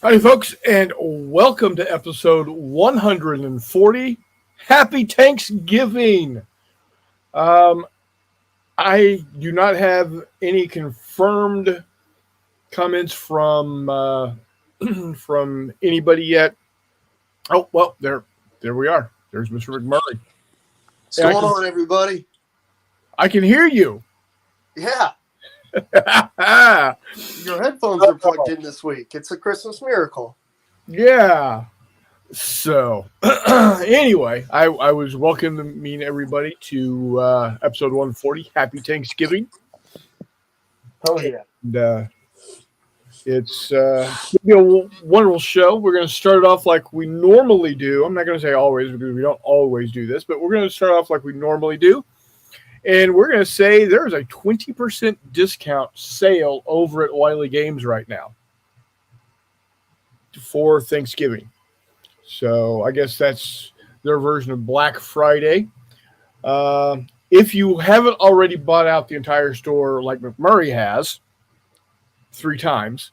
Hi, folks, and welcome to episode 140. Happy Tanksgiving! Um, I do not have any confirmed comments from from anybody yet. Oh well, there we are. There's Mr. McMurray. What's Hey, going on, everybody? I can hear you. Yeah, yeah, your headphones are plugged in this week. It's a Christmas miracle. So, anyway, I was welcoming everybody to episode 140. Happy Thanksgiving. Oh, yeah. And it's gonna be a wonderful show. We're going to start it off like we normally do. I'm not going to say always because we don't always do this, but we're going to start off like we normally do. And we're going to say there's a 20% discount sale over at Wiley Games right now for Thanksgiving. So I guess that's their version of Black Friday. If you haven't already bought out the entire store like McMurray has 3 times,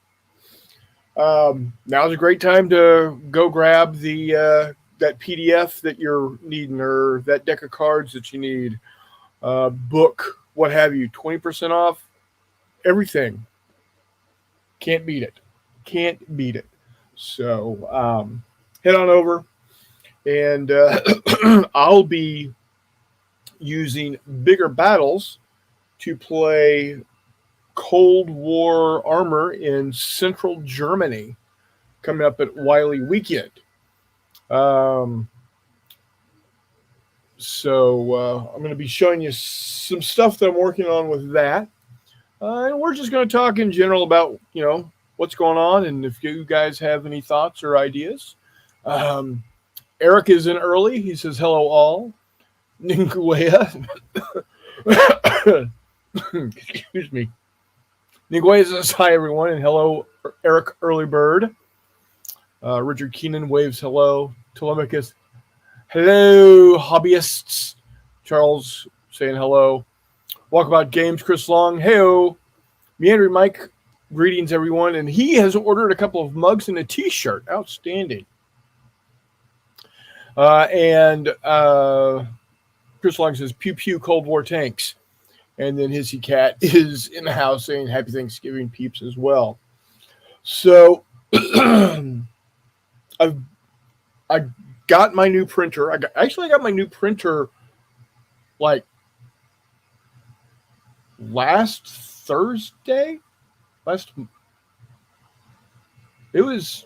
now's a great time to go grab the that PDF that you're needing or that deck of cards that you need, book, what have you. 20% off everything. Can't beat it. Can't beat it. So head on over, and I'll be using Bigger Battles to play Cold War armor in central Germany coming up at Wiley Weekend. Um, so I'm going to be showing you some stuff that I'm working on with that. And we're just going to talk in general about, what's going on and if you guys have any thoughts or ideas. Um, Eric is in early. He says, hello all. Ninguea. Excuse me. Ninguea says, hi everyone, and hello, Eric Early Bird. Richard Keenan waves hello. Telemachus, hello, hobbyists. Charles saying hello. Walkabout Games, Chris Long, heyo. Meandering Mike, greetings everyone. And he has ordered a couple of mugs and a t-shirt. Outstanding. And Chris Long says, pew pew Cold War tanks. And then Hissy Cat is in the house saying happy Thanksgiving peeps as well. So I got my new printer. I got my new printer like last Thursday. It was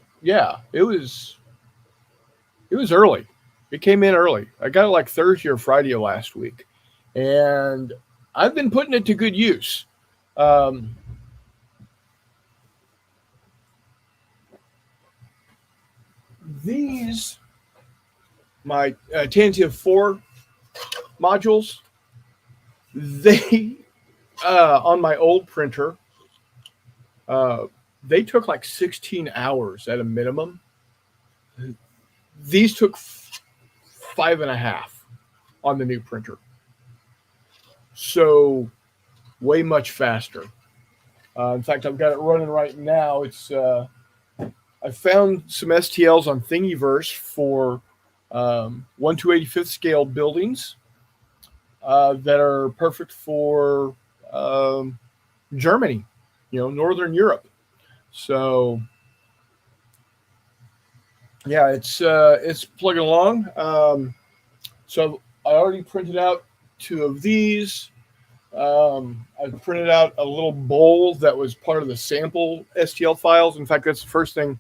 early. It came in early. I got it like Thursday or Friday of last week, and I've been putting it to good use. These, my Tantia 4 modules, they, on my old printer, they took like 16 hours at a minimum. These took 5.5 on the new printer. So way much faster. In fact, I've got it running right now. It's I found some STLs on Thingiverse for 1/285th scale buildings that are perfect for Germany, Northern Europe. So yeah, it's plugging along. So I already printed out 2 of these. I printed out a little bowl that was part of the sample STL files. In fact, that's the first thing.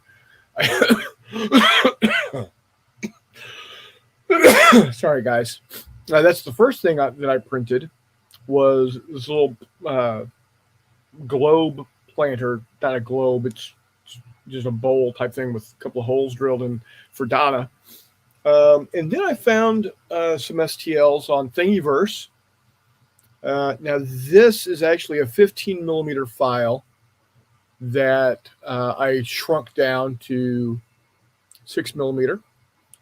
Sorry, guys. That's the first thing that I printed was this little globe planter. Not a globe. It's just a bowl type thing with a couple of holes drilled in for Donna. And then I found some STLs on Thingiverse. Now, this is actually a 15 millimeter file that I shrunk down to 6 millimeter.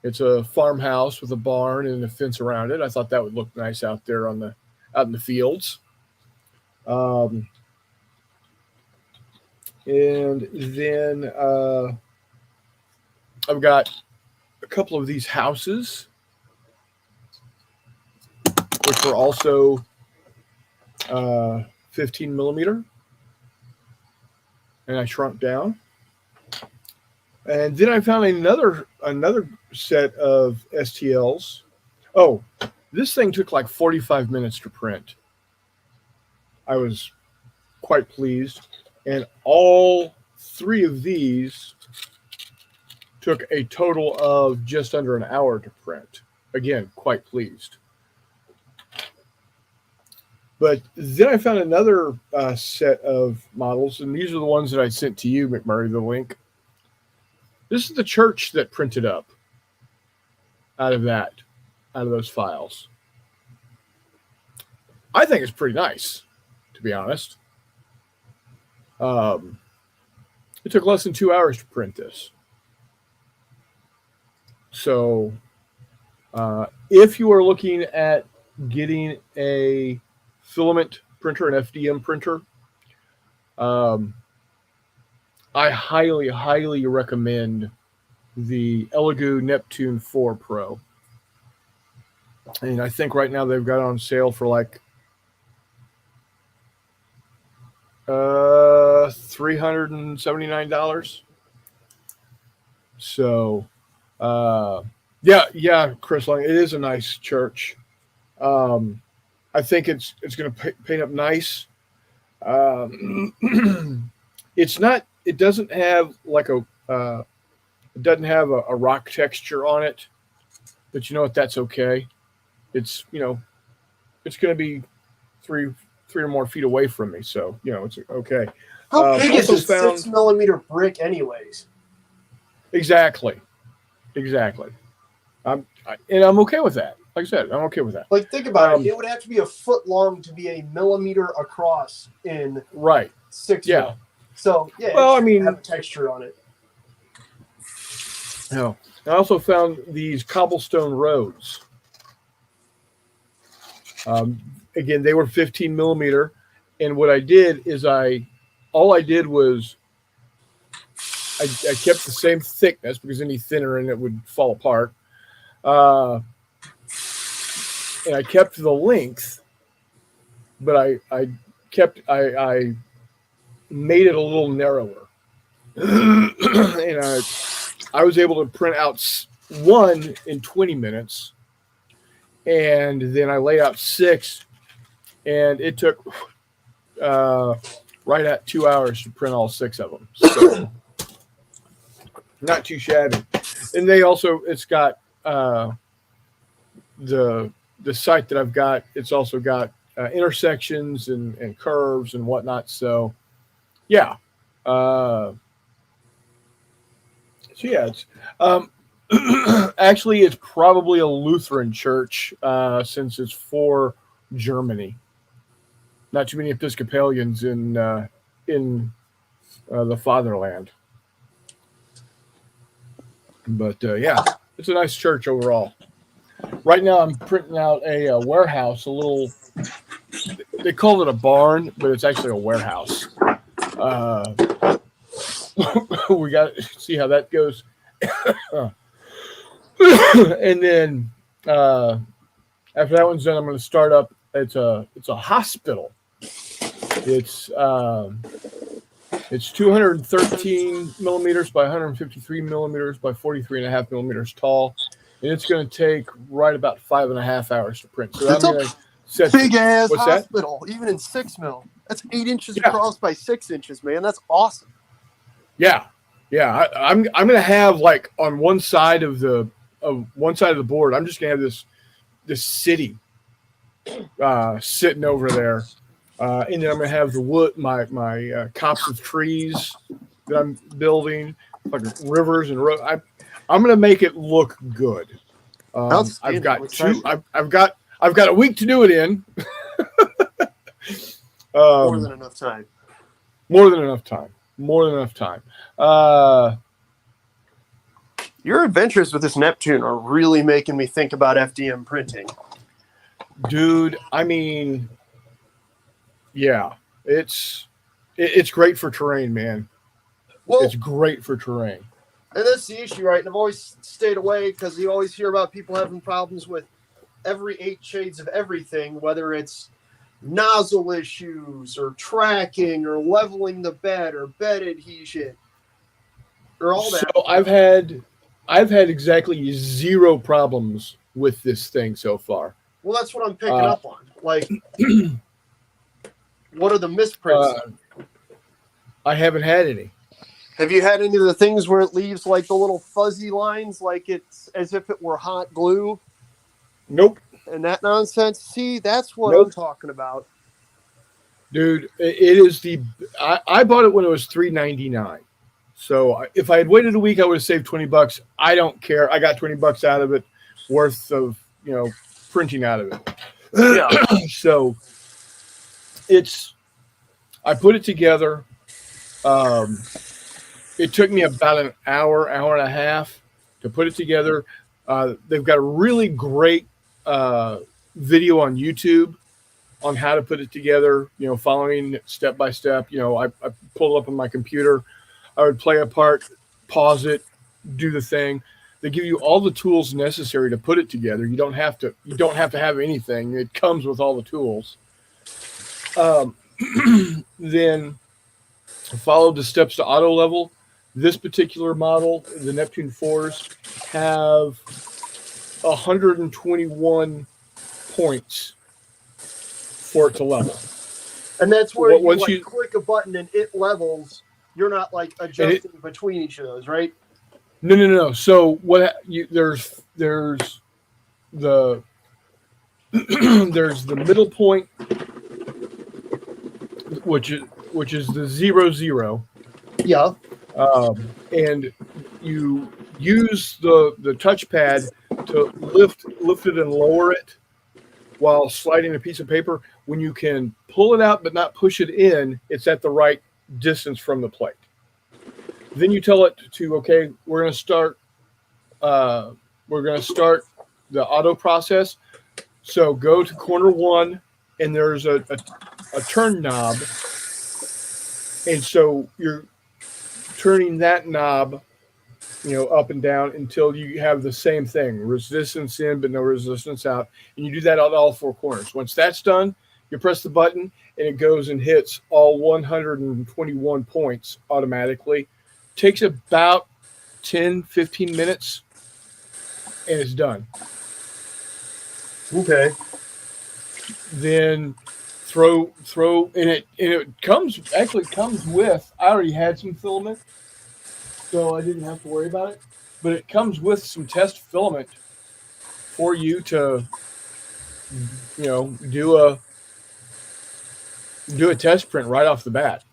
It's a farmhouse with a barn and a fence around it. I thought that would look nice out there out in the fields. And then I've got a couple of these houses, which were also 15 millimeter, and I shrunk down. And then I found another set of STLs. Oh, this thing took like 45 minutes to print. I was quite pleased. And all three of these took a total of just under an hour to print. Again, quite pleased. But then I found another set of models, and these are the ones that I sent to you, McMurray, the link. This is the church that printed up out of those files. I think it's pretty nice, to be honest. It took less than 2 hours to print this. So if you are looking at getting a filament printer, an FDM printer, I highly, highly recommend the Elegoo Neptune 4 Pro. And I think right now they've got it on sale for like $379. So, yeah, Chris Lang, it is a nice church. I think it's going to paint up nice. It's not. It doesn't have like a. It doesn't have a rock texture on it, but you know what? That's okay. It's it's going to be three or more feet away from me, so it's okay. How big is this found, 6 millimeter brick, anyways? Exactly. I'm okay with that. Like I said, I'm okay with that. Like, think about it. It would have to be a foot long to be a millimeter across in 6 mil. So yeah, well, I mean, have a texture on it. No, I also found these cobblestone roads. Again, they were 15 millimeter, and what I did is all I did was I kept the same thickness because any thinner and it would fall apart. And I kept the length, but I made it a little narrower, and I was able to print out one in 20 minutes, and then I laid out 6, and it took right at 2 hours to print all 6 of them. So not too shabby. And it's got the site that I've got. It's also got intersections and curves and whatnot. So yeah. It's actually it's probably a Lutheran church since it's for Germany. Not too many Episcopalians in the fatherland. But yeah, it's a nice church overall. Right now, I'm printing out a warehouse. They call it a barn, but it's actually a warehouse. We got to see how that goes. And then after that one's done, I'm going to start up. It's a hospital. It's 213 millimeters by 153 millimeters by 43.5 millimeters tall, and it's going to take right about 5.5 hours to print. So that's a big ass hospital, even in 6 mil. That's 8 inches across by 6 inches, man. That's awesome. Yeah. I'm going to have like on one side of the board, I'm just going to have this city sitting over there. And then I'm going to have the wood, my copse of trees that I'm building, like rivers and I'm going to make it look good. I've got I've got a week to do it in. More than enough time. Your adventures with this Neptune are really making me think about FDM printing. Dude, I mean, yeah, it's great for terrain, man. Well, it's great for terrain. And that's the issue, right? And I've always stayed away because you always hear about people having problems with every 8 shades of everything, whether it's nozzle issues or tracking or leveling the bed or bed adhesion or all that. So I've had exactly 0 problems with this thing so far. Well, that's what I'm picking up on. Like, what are the misprints? I haven't had any. Have you had any of the things where it leaves like the little fuzzy lines, like it's as if it were hot glue? Nope. And that nonsense? See, that's what I'm talking about. Dude, it is I bought it when it was $3.99. So if I had waited a week, I would have saved $20. I don't care. I got $20 out of it, worth of printing out of it. Yeah. So I put it together. It took me about an hour and a half to put it together. They've got a really great video on YouTube on how to put it together, following step by step. I pulled it up on my computer. I would play a part, pause it, do the thing. They give you all the tools necessary to put it together. You don't have to have anything. It comes with all the tools. Then followed the steps to auto level. This particular model, the Neptune 4s, have 121 points for it to level. And that's where you click a button and it levels. You're not like adjusting between each of those, right? No. So there's the there's the middle point, which is the 0, 0. Yeah. And you use the touchpad to lift it and lower it while sliding a piece of paper. When you can pull it out but not push it in, it's at the right distance from the plate. Then you tell it to, okay, we're going to start the auto process. So go to corner 1, and there's a turn knob. And so you're turning that knob, up and down until you have the same thing, resistance in but no resistance out. And you do that on all 4 corners. Once that's done, you press the button and it goes and hits all 121 points automatically. Takes about 10-15 minutes and it's done. Okay. Then throw and it comes with, I already had some filament, so I didn't have to worry about it, but it comes with some test filament for you to do a test print right off the bat.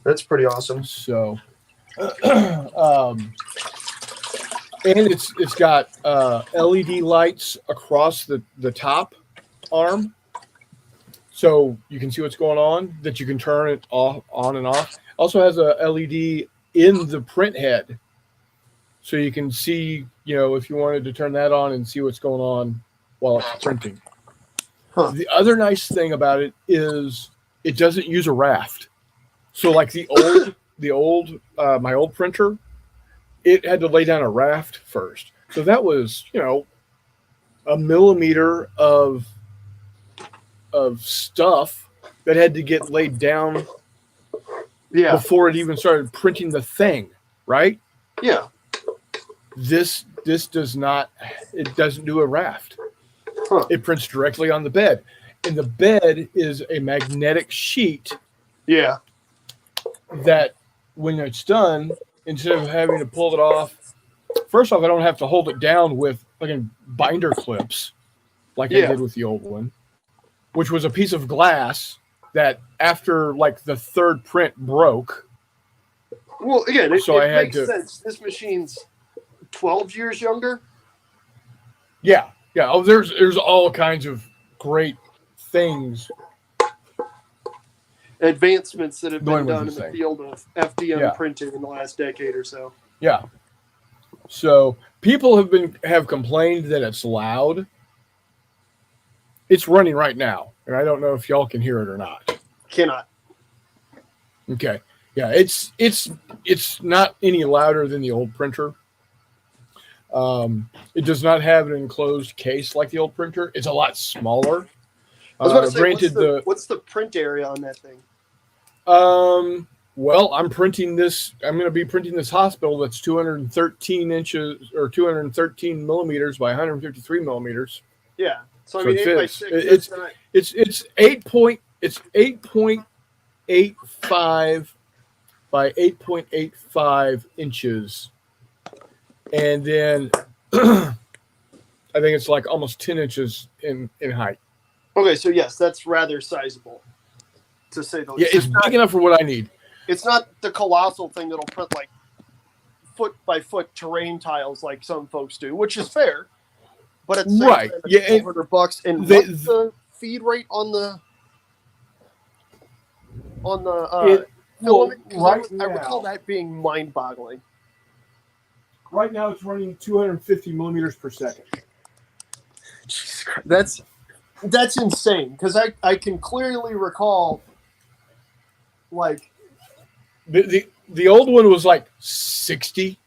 That's pretty awesome. So and it's got LED lights across the top arm, so you can see what's going on, that you can turn it on and off. Also has a LED in the print head, so you can see, if you wanted to turn that on and see what's going on while it's printing. Huh. The other nice thing about it is it doesn't use a raft. So like my old printer, it had to lay down a raft first. So that was, a millimeter of stuff that had to get laid down before it even started printing the thing, right? Yeah. This does not, it doesn't do a raft. Huh. It prints directly on the bed. And the bed is a magnetic sheet. Yeah. That when it's done, instead of having to pull it off, first off, I don't have to hold it down with fucking binder clips like I did with the old one, which was a piece of glass that after like the 3rd print broke. Well, again, it makes sense. This machine's 12 years younger. Yeah. Oh, there's all kinds of great things, advancements that have been done in the field of FDM printing in the last decade or so. Yeah. So people have complained that it's loud. It's running right now, and I don't know if y'all can hear it or not. Cannot. Okay. Yeah, it's not any louder than the old printer. It does not have an enclosed case like the old printer. It's a lot smaller. I was about to say, Granted, the what's the print area on that thing? well, I'm printing this. I'm going to be printing this hospital that's 213 inches or 213 millimeters by 153 millimeters. Yeah. So I So mean, it 8x6. fits. That's not. It's 8.85 by 8.85 inches, and then I think it's like almost 10 inches in height. Okay, so yes, that's rather sizable, to say the Yeah, least. it's big enough for what I need. It's not the colossal thing that'll print like foot by foot terrain tiles like some folks do, which is fair. But at the same Right. time, it's Yeah. $100. And They, what's the feed rate on the it well filament? 'Cause right I recall now. that being mind-boggling. Right now, it's running 250 millimeters per second. Jesus Christ, that's insane. Because I can clearly recall, like, The old one was like 60.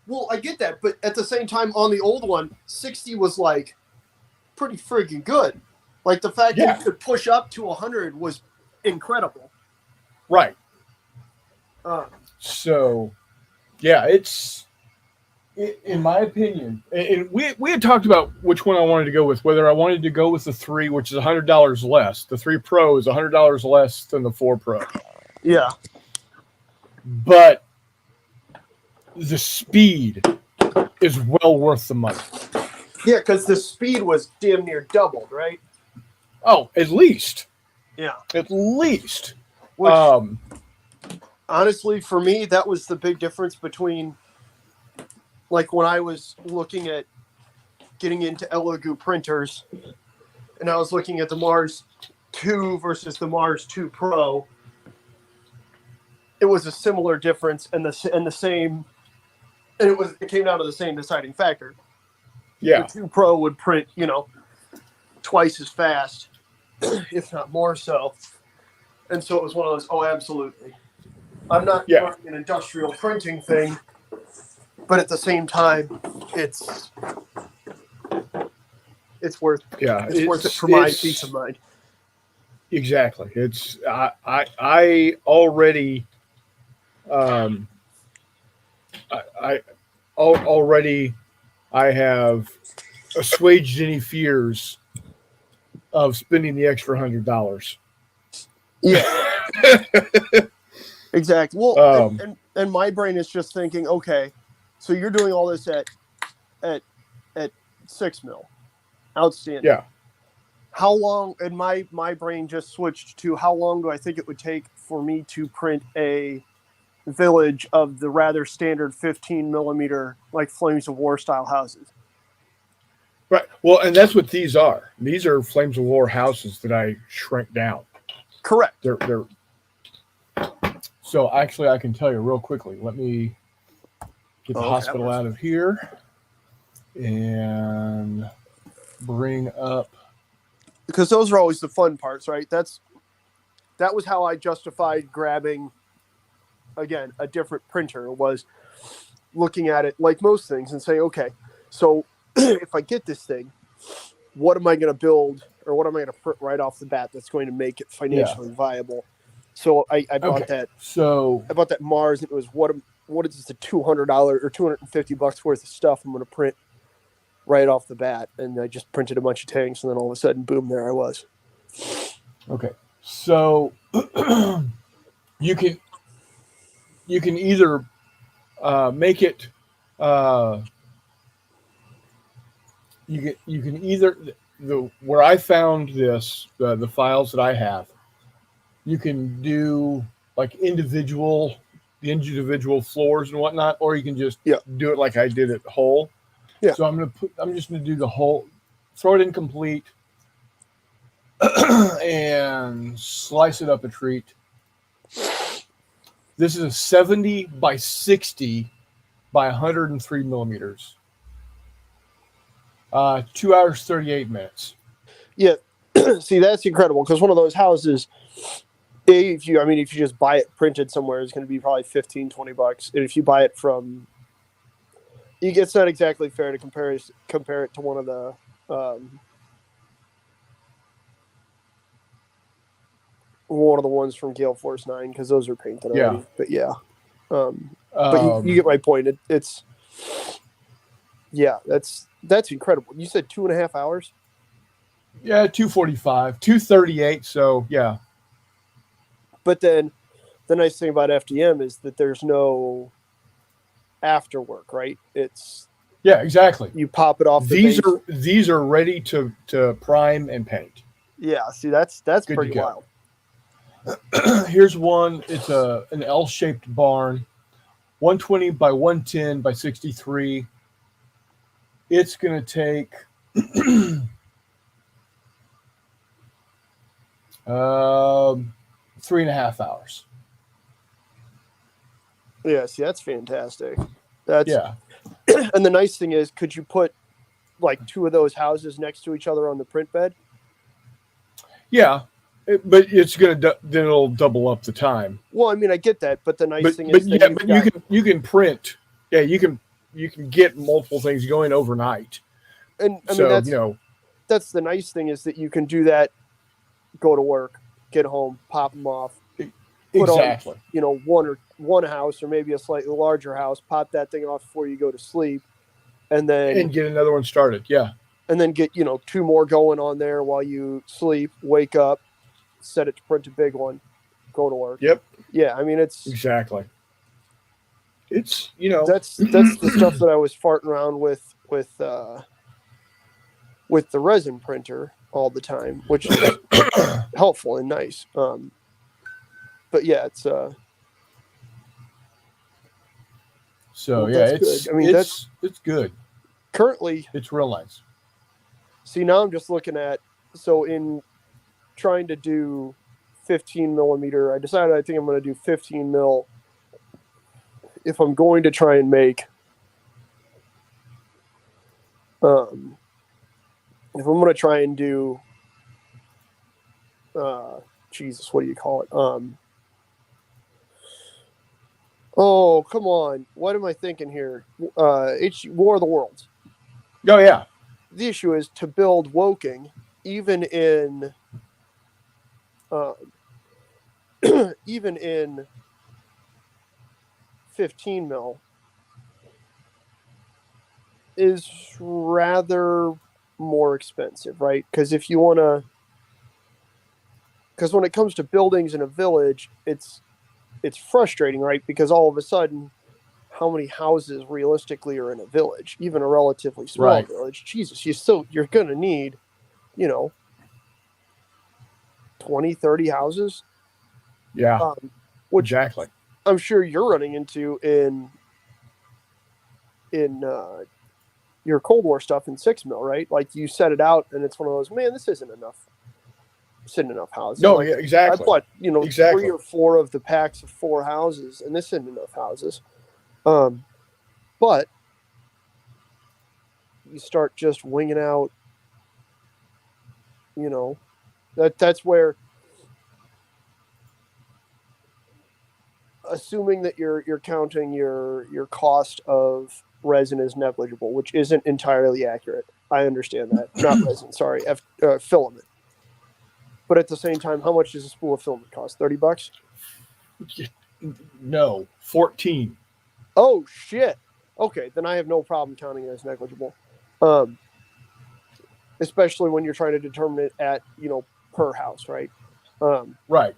well, I get that, but at the same time, on the old one, 60 was like pretty freaking good. Like the fact that it could push up to 100 was incredible. Right. Uh, So, yeah, in my opinion, and we had talked about which one I wanted to go with, whether I wanted to go with the 3, which is $100 less. The 3 Pro is $100 less than the 4 Pro. yeah. But the speed is well worth the money. Yeah, because the speed was damn near doubled, right? Oh, at least. Yeah. At least. Which, honestly, for me, that was the big difference between, like, when I was looking at getting into Elegoo printers, and I was looking at the Mars 2 versus the Mars 2 Pro. It was a similar difference and the same, and it came down to the same deciding factor. Yeah. The 2 Pro would print, twice as fast, if not more so. And so it was one of those, oh, absolutely. I'm not running an industrial printing thing, but at the same time, it's worth worth it for my peace of mind. Exactly. It's I already I have assuaged any fears of spending the extra $100. Yeah. Exactly. Well, and my brain is just thinking, okay, so you're doing all this at 6 mil, outstanding. Yeah. How long? And my brain just switched to how long do I think it would take for me to print a village of the rather standard 15 millimeter like Flames of War style houses. Right. Well, and that's what these are. These are Flames of War houses that I shrink down. Correct. They're. So actually, I can tell you real quickly. Let me get the hospital out of here and bring up, because those are always the fun parts, right? That was how I justified grabbing, again, a different printer, was looking at it like most things and saying, okay, so if I get this thing, what am I going to build or what am I going to print right off the bat that's going to make it financially viable? So I bought that. So I bought that Mars. And it was what is this, a $200 or $250 worth of stuff I'm going to print right off the bat, and I just printed a bunch of tanks, and then all of a sudden, boom, there I was. Okay, so you can either make it. You can either where I found this the files that I have. You can do like individual floors and whatnot, or you can just do it like I did it whole. Yeah. So I'm just gonna do the whole, throw it in complete, and slice it up a treat. This is a 70 by 60 by 103 millimeters. 2 hours 38 minutes. Yeah. See, that's incredible, because one of those houses, If you just buy it printed somewhere, it's going to be probably $15-20. And if you buy it from, it's not exactly fair to compare it to one of the ones from Gale Force 9, because those are painted already. Yeah. But yeah, but you get my point. It's that's incredible. You said 2.5 hours. Yeah, 245, 238. So yeah, But then the nice thing about FDM is that there's no after work, right? It's yeah, exactly. you pop it off the base. These are ready to prime and paint. Yeah, see, that's Good to pretty go. wild. Here's one. It's an L-shaped barn, 120 by 110 by 63. It's gonna take 3.5 hours. Yeah, see, that's fantastic. That's Yeah, and the nice thing is, could you put like two of those houses next to each other on the print bed? yeah, but it's gonna then it'll double up the time. Well, I mean, I get that, but the nice thing But is, yeah, but you can print. Yeah, you can get multiple things going overnight. and I mean So that's the nice thing is that you can do that. Go to work, get home, pop them off, put exactly. on one house or maybe a slightly larger house, pop that thing off before you go to sleep, and then get another one started. Yeah, and then get two more going on there while you sleep, wake up, set it to print a big one, go to work. yep, Yeah, I mean it's that's the stuff that I was farting around with the resin printer all the time, which is helpful and nice. But yeah, it's so yeah, good. I mean, it's good. Currently, It's real nice. See, now I'm just looking at, so in trying to do 15 millimeter, I decided I think I'm going to do 15 mil if I'm going to try and make, if I'm going to try and do, Jesus, what do you call it? Oh, come on. What am I thinking here? War of the Worlds. Oh, yeah. The issue is to build Woking, even in even in 15 mil, is rather more expensive, right? Because if you want to, because when it comes to buildings in a village, it's frustrating, right? Because all of a sudden, how many houses realistically are in a village, even a relatively small village? Jesus, you're going to need, 20, 30 houses. Yeah, which exactly. I'm sure you're running into in your Cold War stuff in 6 mil, right? Like you set it out and it's one of those, man, this isn't enough houses. No, like, yeah, exactly. I bought, exactly. 3 or 4 of the packs of 4 houses, and this isn't enough houses. But you start just winging out, that's where, assuming that you're counting your cost of resin is negligible, which isn't entirely accurate. I understand that. Not resin, sorry, filament. But at the same time, how much does a spool of filament cost? $30? No, 14. Oh shit. Okay, then I have no problem counting it as negligible. Especially when you're trying to determine it at, per house, right? Right.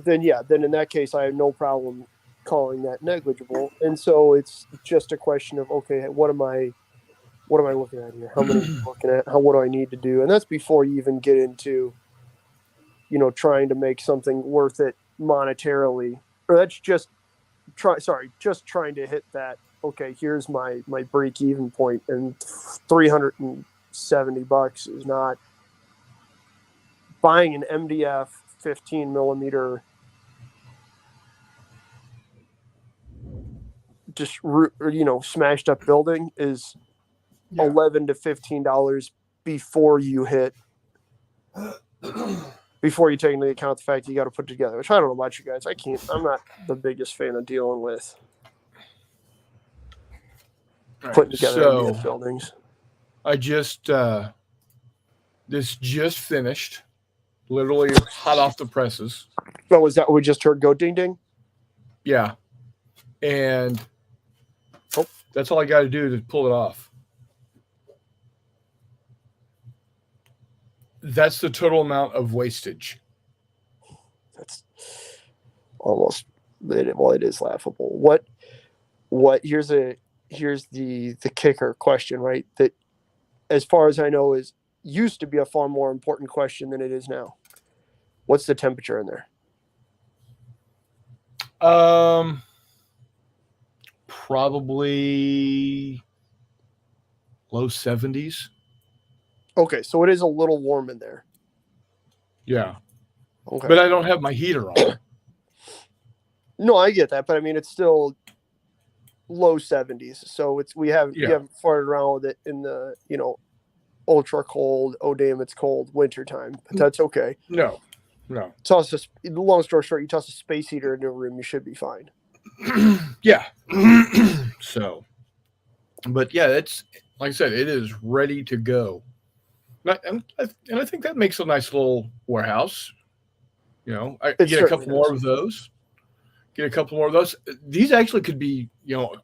Then in that case, I have no problem calling that negligible. And so it's just a question of, okay, what am I looking at here? How many am I looking at? What do I need to do? And that's before you even get into, trying to make something worth it monetarily. Or that's just trying to hit that, okay, here's my break even point, and $370 is not buying an MDF 15 millimeter just smashed up building is $11 to $15 before you hit before you take into account the fact that you got to put it together, which I don't know about you guys. I'm not the biggest fan of dealing with putting together MDF buildings. I just, this just finished, literally hot off the presses. Oh, was that what we just heard go ding ding? Yeah. And that's all I got to do to pull it off. That's the total amount of wastage. That's almost, well, it is laughable. What? Here's the kicker question, right? That, as far as I know, is used to be a far more important question than it is now. What's the temperature in there? Probably low 70s. Okay, so it is a little warm in there. Yeah. Okay. But I don't have my heater on. No, I get that, but I mean it's still low 70s. So we haven't farted around with it in the, ultra cold, oh damn it's cold winter time. But that's okay. No. Toss long story short, you toss a space heater into a room, you should be fine. Yeah. So, but yeah, it's like I said, it is ready to go. And I think that makes a nice little warehouse. I get a couple more of those. These actually could be,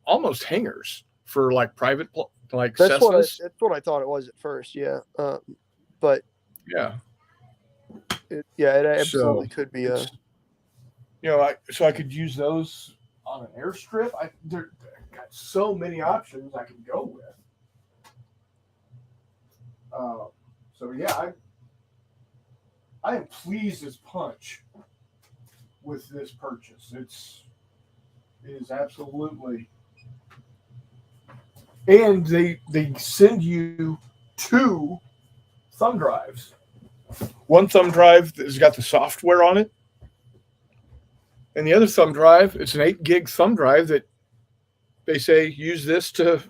almost hangars for like private, like that's Cessnas. That's what I thought it was at first. Yeah. But yeah. It absolutely could be a. So I could use those on an airstrip. They've got so many options I can go with. So yeah, I am pleased as punch with this purchase. It is absolutely, and they send you 2 thumb drives. One thumb drive has got the software on it, and the other thumb drive, it's an 8 gig thumb drive that they say use this to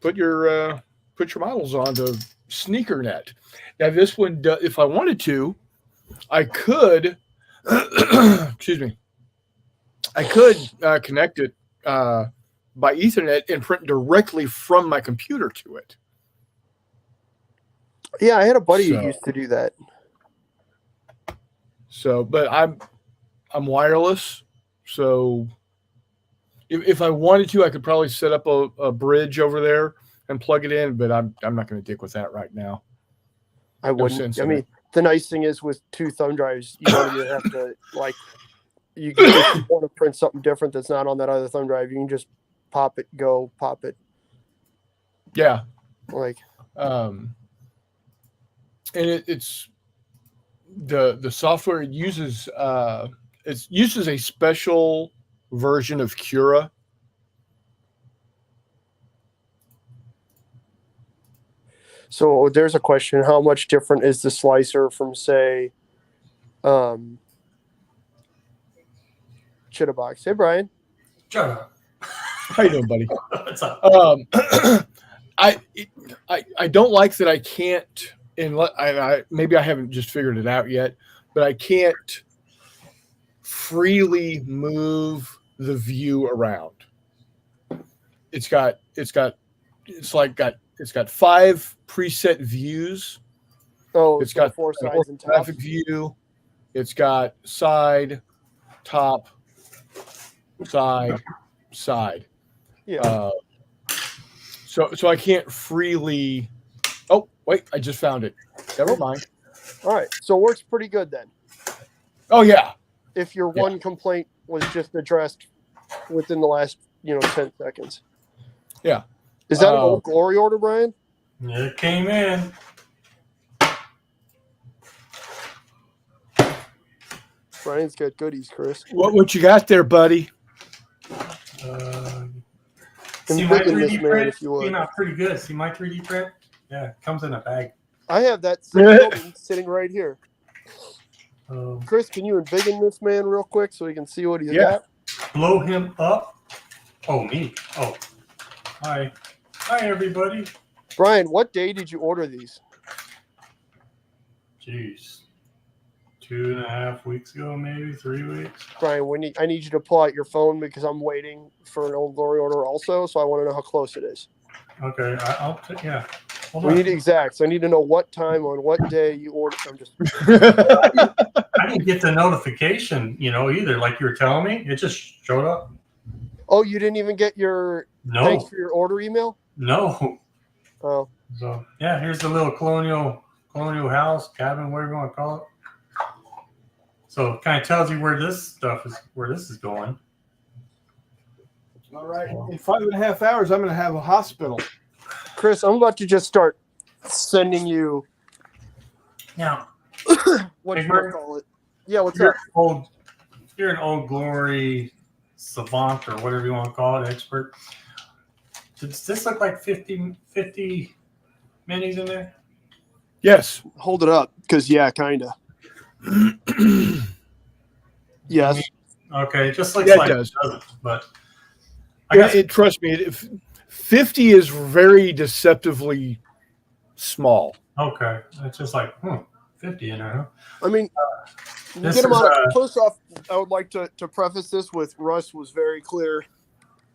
put your models onto SneakerNet. Now this one, if I wanted to, I could. Excuse me. I could connect it by Ethernet and print directly from my computer to it. Yeah, I had a buddy who used to do that. So, but I'm wireless, so if I wanted to, I could probably set up a bridge over there and plug it in. But I'm not going to dick with that right now. I wouldn't. I mean, the nice thing is with 2 thumb drives, you don't even have to you can just want to print something different that's not on that other thumb drive. You can just pop it. Yeah. And it's the software uses a special version of Cura. So there's a question: how much different is the slicer from, say, Chitterbox? Hey, Brian. Shut up. How you doing, buddy? What's up? I don't like that I can't. Maybe I haven't just figured it out yet, but I can't freely move the view around. It's got 5 preset views. Oh, it's got 4 sides and top. Graphic view. It's got side, top, side. Yeah. So I can't freely. Oh wait, I just found it. Never mind. All right, so it works pretty good then. Oh yeah. If your one complaint was just addressed within the last 10 seconds. Yeah. Is that an old Glory order, Brian? It came in. Brian's got goodies, Chris. What you got there, buddy? See my 3D print? If you would. Came out pretty good. See my 3D print? Yeah, it comes in a bag. I have that sitting right here. Chris, can you embiggen this man real quick so we can see what he's got? Blow him up. Oh, me. Oh. Hi. Hi, everybody. Brian, what day did you order these? geez, 2.5 weeks ago, maybe 3 weeks. Brian, I need you to pull out your phone because I'm waiting for an Old Glory order also, so I want to know how close it is. Okay, yeah. Hold We on. need exacts. I need to know what time on what day you ordered. I'm just. I didn't get the notification, either. Like you were telling me, it just showed up. Oh, you didn't even get your thanks No, for your order email? no. Oh, So yeah, here's the little colonial house, cabin, whatever you want to call it. So it kind of tells you where this is going. All right. In 5.5 hours, I'm going to have a hospital. Chris, I'm about to just start sending you. Now, What hey, you want to call it? Yeah, what's up? You're an Old Glory savant or whatever you want to call it, expert. Does this look like 50 minis in there? Yes. Hold it up, because kind of. Yes. Okay, it just looks Yeah, like it does. doesn't, but I guess trust me, 50 is very deceptively small. Okay, it's just like 50 in there. Huh? I mean, This get them is, out of. First off, I would like to preface this with Russ was very clear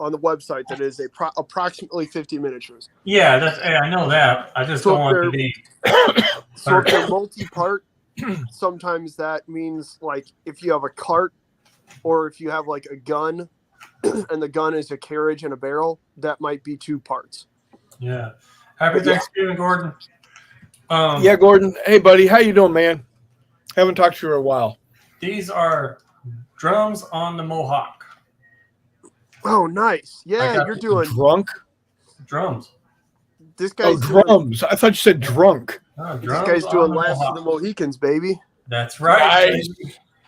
on the website that it is approximately 50 miniatures. Yeah, I know that. I just don't want to be. So if they're multi-part, sometimes that means like if you have a cart or if you have like a gun and the gun is a carriage and a barrel, that might be 2 parts. Yeah. Happy Thanksgiving, Gordon. Yeah, Gordon. Hey, buddy. How you doing, man? Haven't talked to you in a while. These are drums on the Mohawk. Oh, nice. Yeah, you're doing drunk drums. This guy's drums. I thought you said drunk. Drums. This guy's doing Last of the Mohicans, baby. That's right. Nice.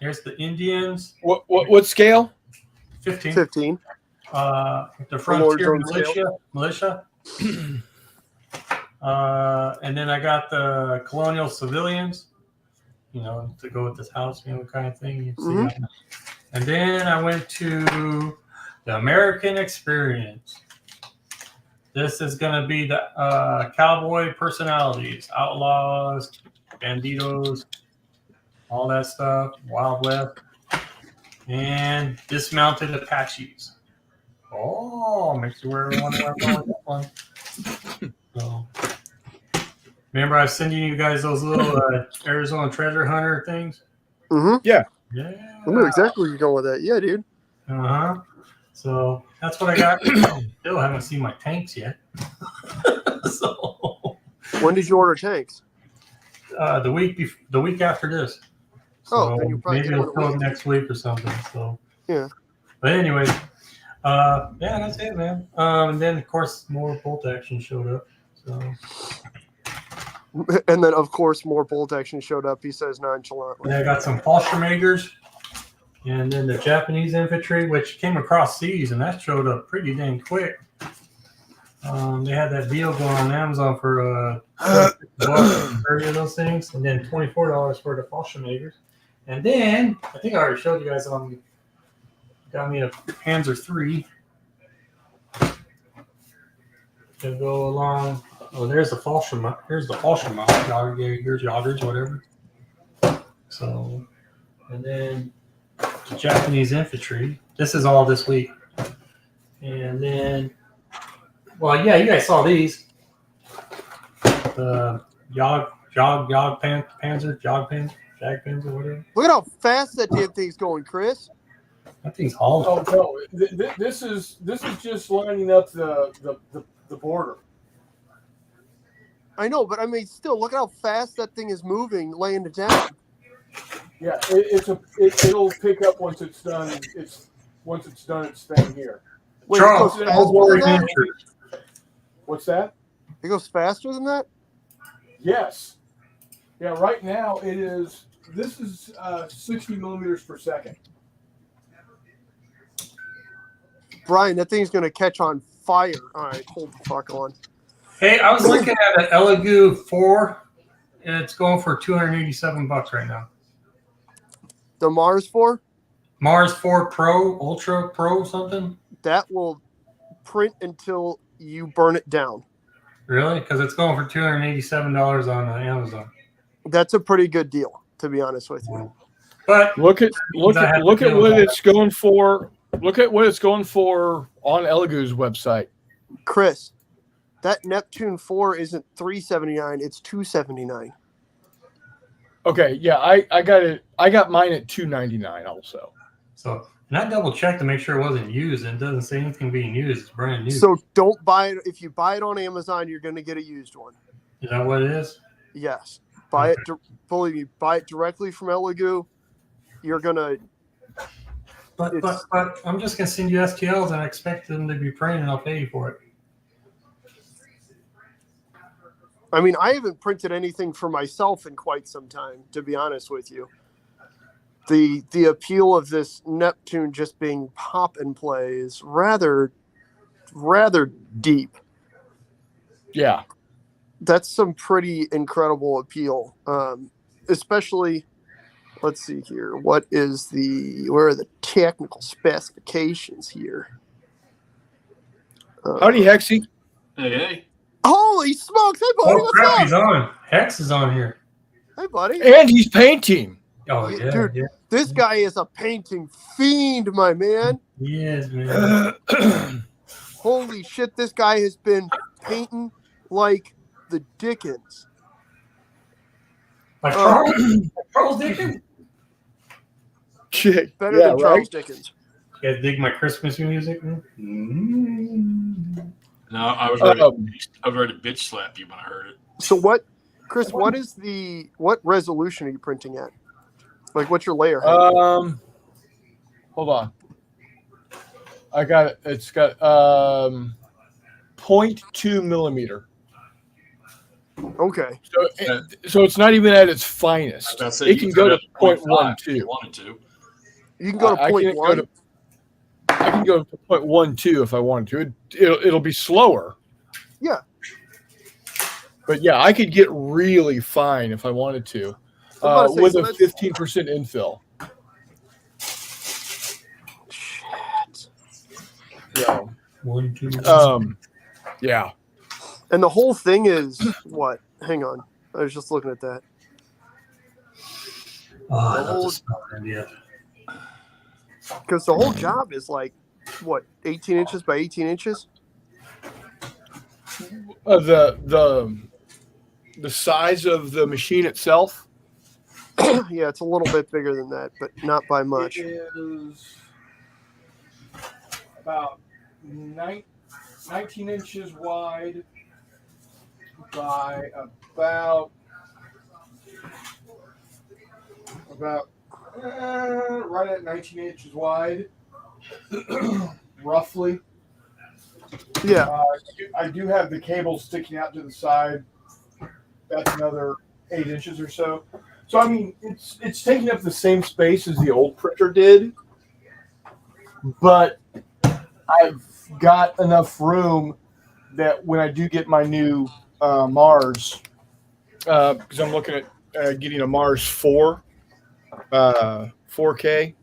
Here's the Indians. What scale? 15. 15. The Frontier Militia. And then I got the Colonial Civilians, to go with this house, kind of thing. Mm-hmm. And then I went to the American Experience. This is going to be the cowboy personalities, outlaws, banditos, all that stuff, Wild West, and dismounted Apaches. Oh, makes you wear one. So, remember, I was sending you guys those little Arizona treasure hunter things? Mm-hmm. Yeah. Yeah. I know exactly where you're going with that. Yeah, dude. Uh-huh. So that's what I got. Still haven't seen my tanks yet. So when did you order tanks? the week after this. So then you probably maybe it'll come next week or something. So yeah. But anyway, yeah, that's it, man. And then of course more bolt action showed up. So. And then of course more bolt action showed up. He says nonchalantly. And I got some Fallschirmjägers. And then the Japanese infantry, which came across seas, and that showed up pretty dang quick. They had that deal going on Amazon for $30 of those things, and then $24 for the Fallschirmjägers. And then I think I already showed you guys got me a Panzer III to go along. Oh, there's the Fallschirmjäger. Here's the Fallschirmjäger. Here's Jagers, whatever. So, and then the Japanese infantry. This is all this week. And then, well, yeah, you guys saw these. The Panzer, whatever. Look at how fast that damn thing's going, Chris. That thing's hauling. Oh no, this is just lining up the border. I know, but I mean, still, look at how fast that thing is moving, laying it down. Yeah, it'll pick up once it's done. Once it's done, it's staying here. Wait, it goes faster than that? What's that? It goes faster than that? Yes. Yeah. Right now it is. This is 60 millimeters per second. Brian, that thing's gonna catch on fire. All right, hold the fuck on. Hey, I was looking at an Elegoo 4, and it's going for $287 right now. The Mars 4? Mars 4 Pro, Ultra Pro, something? That will print until you burn it down. Really? Because it's going for $287 on Amazon. That's a pretty good deal, to be honest with you. But Look at I have what to deal with it's going for. Look at what it's going for on Elegoo's website. Chris, that Neptune 4 isn't $379, it's $279. Okay, yeah, I got it. I got mine at $299 also. So, and I double checked to make sure it wasn't used, and it doesn't say anything being used. It's brand new. So don't buy it. If you buy it on Amazon, you're going to get a used one. Is that what it is? Yes. Buy it. Believe me, buy it directly from Elegoo. You're going to. But I'm just gonna send you STLs and I expect them to be printed, and I'll pay you for it. I mean, I haven't printed anything for myself in quite some time, to be honest with you. The appeal of this Neptune just being pop and play is rather deep. Yeah. That's some pretty incredible appeal. Especially, let's see here. Where are the technical specifications here? Howdy, Hexy. Hey. Holy smokes! Hey, buddy, Oh crap, what's he's up? on. Hex is on here. Hey, buddy. And he's painting. Oh yeah, Dude, yeah. this guy is a painting fiend, my man. He is, man. Holy shit, this guy has been painting like the Dickens. Like Charles Dickens. Shit. Better Yeah, than Charles right? Dickens. You guys dig my Christmas music? No, I was ready. I was ready to bitch slap you when I heard it. So what, Chris? What resolution are you printing at? Like, what's your layer height? Hold on. I got it. It's got 0.2 millimeter. Okay. So it's not even at its finest. I was about to say, It you can could go to have 0.5 if 0.12. you wanted to. You can go to I can go 0.1. to I can go to 0.12 if I wanted to. It'll be slower. Yeah. But yeah, I could get really fine if I wanted to, I'm about to say, with so a that's- 15% infill. Shit. Yeah. 1, 2. Yeah. And the whole thing is what? Hang on. I was just looking at that. Oh, I love the smell of India. Because the whole job is like, what, 18 inches by 18 inches? The size of the machine itself. Yeah, it's a little bit bigger than that, but not by much. It is about 19 inches wide by about right at 19 inches wide, roughly. Yeah. I do have the cable sticking out to the side. That's another 8 inches or so. So I mean, it's taking up the same space as the old printer did, but I've got enough room that when I do get my new Mars, because I'm looking at getting a Mars 4, 4K.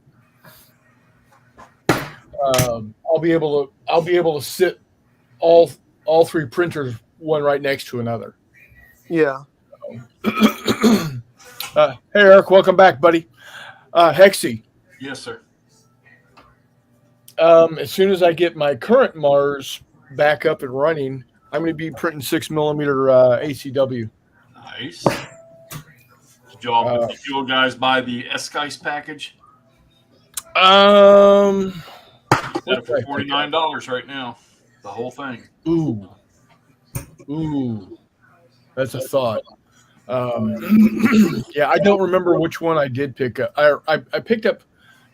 I'll be able to sit all three printers one right next to another. Yeah. Hey Eric, welcome back, buddy. Hexy. Yes, sir. As soon as I get my current Mars back up and running, I'm going to be printing 6mm ACW. Nice. Did you guys buy the S-Geist package? Got Got it for $49 right now. The whole thing. Ooh, that's a thought. Yeah, I don't remember which one I did pick up. I picked up.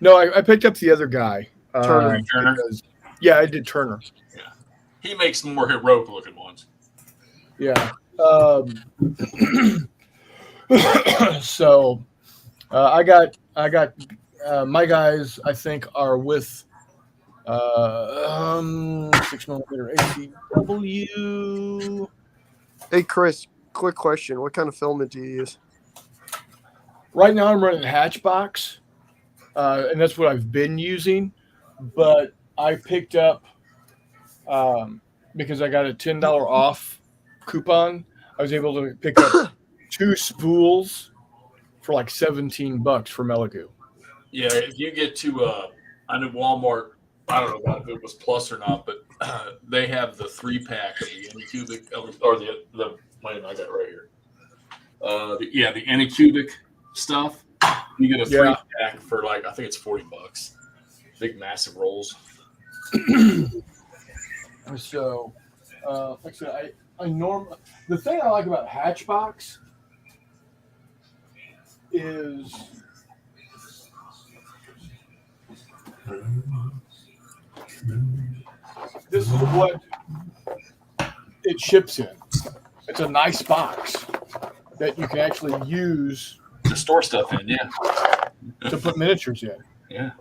No, I picked up the other guy. Turner. Because, yeah, I did Turner. Yeah. He makes more heroic looking ones. Yeah. So I got my guys. I think are with 6mm ACW. Hey, Chris, quick question. What kind of filament do you use? Right now, I'm running Hatchbox, and that's what I've been using. But I picked up because I got a $10 off coupon. I was able to pick up 2 spools for like $17 from Elegoo. Yeah, if you get to, I know Walmart, I don't know about if it was Plus or not, but they have the 3-pack of the Anycubic, or the wait a minute, I got it right here. The Anycubic stuff. You get a 3-pack for like, I think it's $40. Big, massive rolls. So, like I said, the thing I like about Hatchbox is this is what it ships in. It's a nice box that you can actually use To store stuff in, yeah. to put miniatures in. Yeah.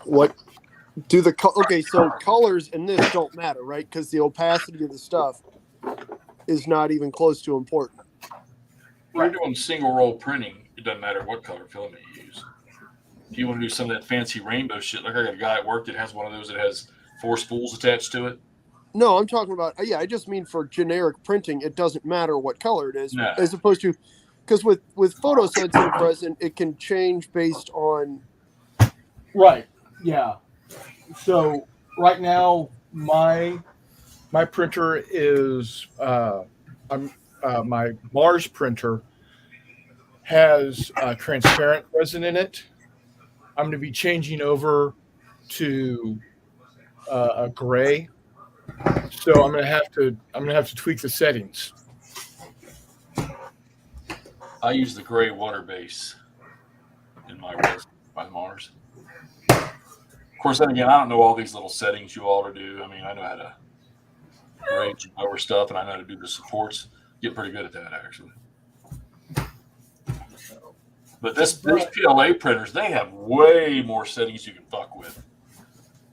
What do okay? So colors in this don't matter, right? Because the opacity of the stuff is not even close to important. When you're doing single roll printing, it doesn't matter what color filament you use. If you want to do some of that fancy rainbow shit, like I got a guy at work that has one of those that has 4 spools attached to it. No, I'm talking about I just mean for generic printing, it doesn't matter what color it is, No. as opposed to because with photosensitive resin, it can change based on. Right. Yeah. So right now, my printer is my Mars printer has transparent resin in it. I'm going to be changing over to a gray, so I'm going to have to tweak the settings. I use the gray water base in my resin by Mars. Of course, then again, I don't know all these little settings you all to do. I mean, I know how to range and lower stuff, and I know how to do the supports. Get pretty good at that, actually. But these PLA printers, they have way more settings you can fuck with.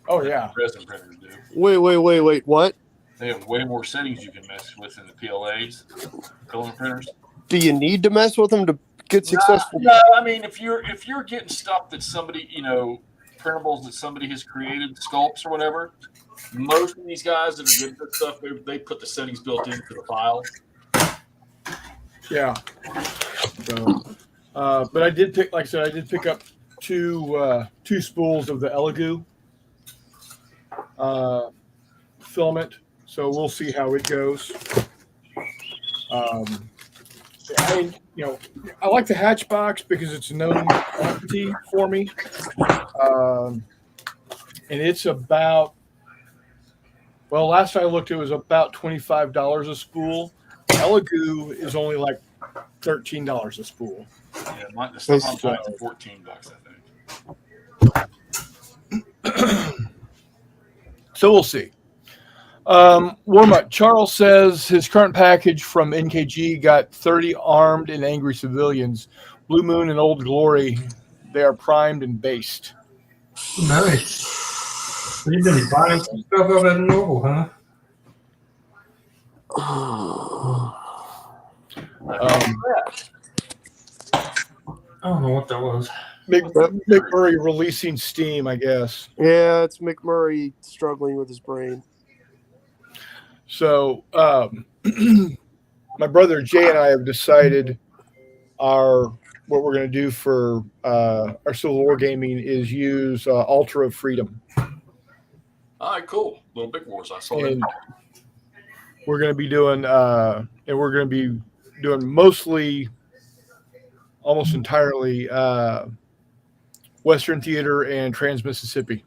Oh yeah, Resin printers do. Wait! What? They have way more settings you can mess with in the PLAs, filament printers. Do you need to mess with them to get successful? No, I mean if you're getting stuff that somebody printables that somebody has created, sculpts or whatever. Most of these guys that are good at this stuff, they put the settings built into the file. Yeah. So, but I did pick up two spools of the Elegoo filament. So we'll see how it goes. I like the Hatchbox because it's a known quantity for me, and it's about. Well, last I looked, it was about $25 a spool. Elegoo is only like $13 a spool. Yeah, the stuff I'm buying is $14, I think. So we'll see. Warm-up. Charles says his current package from NKG got 30 armed and angry civilians. Blue Moon and Old Glory, they are primed and based. Nice. You've been buying some stuff up at Noble, huh? I don't know what that was. McMurray releasing steam, I guess. Yeah, it's McMurray struggling with his brain. So my brother Jay and I have decided what we're going to do for our Civil War gaming is use Altar of Freedom. All right, cool. Little Big Wars. I saw And that. we're going to be doing mostly, almost entirely Western Theater and Trans-Mississippi.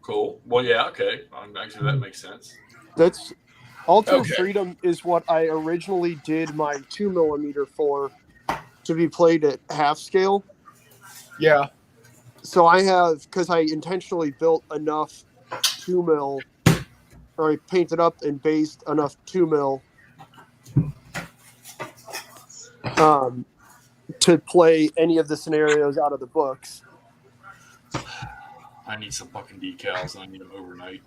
Cool. Well, yeah, okay. Actually, that makes sense. That's Altar of Okay. Freedom is what I originally did my 2mm for to be played at half scale. Yeah. So I have, because I intentionally built enough 2mm, or I painted up and based enough 2mm to play any of the scenarios out of the books. I need some fucking decals, and I need them overnight.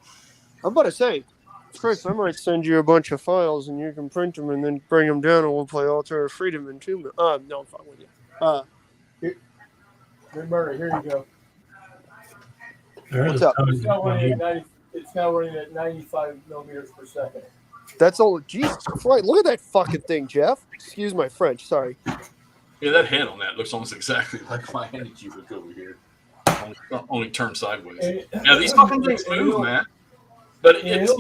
I'm about to say, Chris, I might send you a bunch of files and you can print them and then bring them down and we'll play Altar of Freedom in 2mm. No, I'm fine with you. McMurray, here you go. There's What's up? tons of money. It's now running at 95 millimeters per second. That's all. Jesus Christ! Look at that fucking thing, Jeff. Excuse my French. Sorry. Yeah, that head on that looks almost exactly like my Anycubic over here. Only turned sideways. Yeah, these fucking things move, man. But it's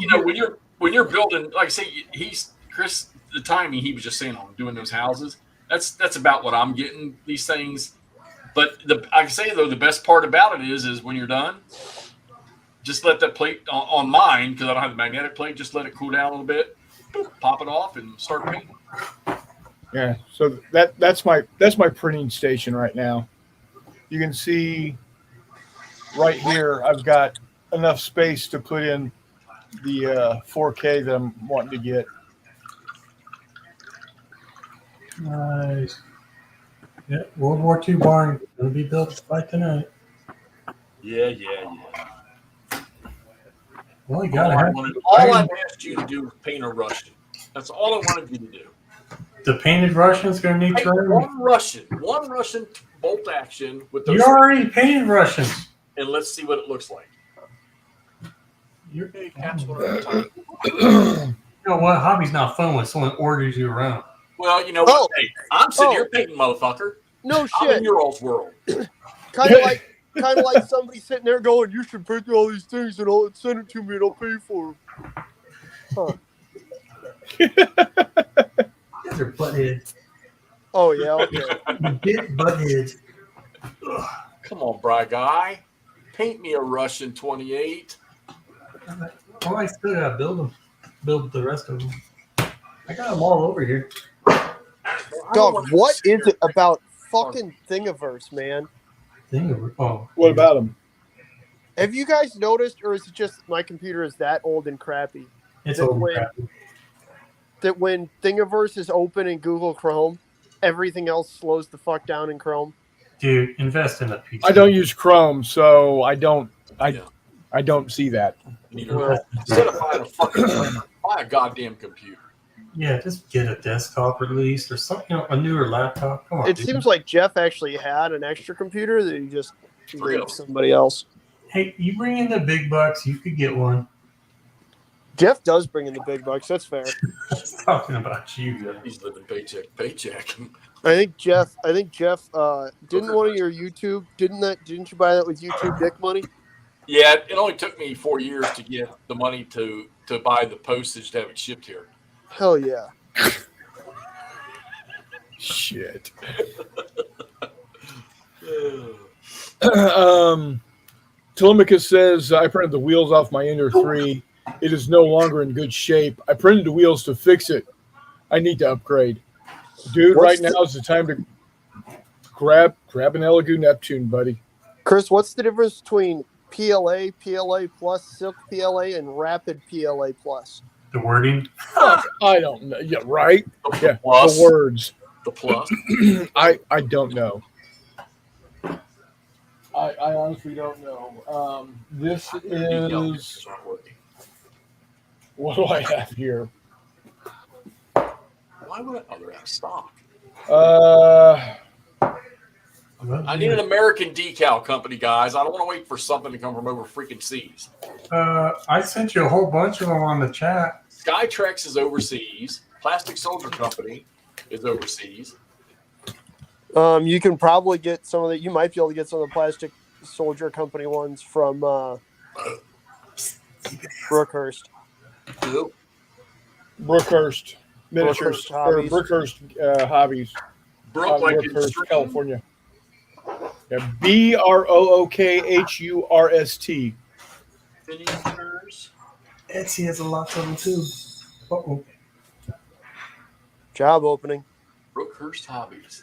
when you're building, like I say, he's Chris. The timing he was just saying on doing those houses. That's about what I'm getting these things. But I can say though, the best part about it is when you're done, just let that plate on mine because I don't have the magnetic plate. Just let it cool down a little bit, pop it off, and start painting. Yeah, so that's my printing station right now. You can see right here I've got enough space to put in the 4K that I'm wanting to get. Nice. Yeah, World War II barn gonna be built by tonight. Yeah. Well, you gotta have All I asked you to do was paint a Russian. That's all I wanted you to do. the painted Russian's gonna need trim. One Russian bolt action with those. You already painted Russians. And let's see what it looks like. You're, Caps one at a time. you know what? Hobby's not fun when someone orders you around. Well, you know what? Hey, I'm sitting here painting, motherfucker. No I'm shit. in your all's world. Kind of like somebody sitting there going, "You should print all these things and I'll send it to me and I'll pay for them." Huh. These are buttheads. Oh yeah. Okay. Get buttheads. Come on, Bry Guy. Paint me a Russian 28. Oh, I still gotta build the rest of them. I got them all over here. Dog, what is it about fucking Thingiverse, man? What about them? Have you guys noticed, or is it just my computer is that old and crappy? It's that old when, and crappy. That when Thingiverse is open in Google Chrome, everything else slows the fuck down in Chrome? Dude, invest in a PC. I don't use Chrome, so I don't see that. Instead of buying a fucking buy a goddamn computer. Yeah, just get a desktop at least or something, a newer laptop. Come on, It dude. seems like Jeff actually had an extra computer that he just gave somebody else. Hey, you bring in the big bucks, you could get one. Jeff does bring in the big bucks. That's fair. I was talking about you. He's living paycheck to paycheck. I think Jeff. Didn't one of your YouTube? Didn't you buy that with YouTube dick money? Yeah, it only took me 4 years to get the money to buy the postage to have it shipped here. Hell yeah. Shit. Telemachus says, I printed the wheels off my Ender 3. It is no longer in good shape. I printed the wheels to fix it. I need to upgrade. Dude, right now is the time to grab an Elegoo Neptune, buddy. Chris, what's the difference between PLA, PLA Plus, Silk PLA, and Rapid PLA Plus? The wording? I don't know. Yeah, right? Yeah, plus. the words. The plus? I don't know. I honestly don't know. This is... What do I have here? Why would I other have stock? I need an American decal company, guys. I don't want to wait for something to come from over freaking seas. I sent you a whole bunch of them on the chat. Skytrex is overseas. Plastic Soldier Company is overseas. You can probably get some of the. You might be able to get some of the Plastic Soldier Company ones from Brookhurst. Who? Brookhurst Miniatures or Brookhurst Hobbies. Brookhurst, California. Yeah, BROOKHURST. Miniatures. Etsy has a lot of them too. Uh-oh. Job opening. Brookhurst Hobbies.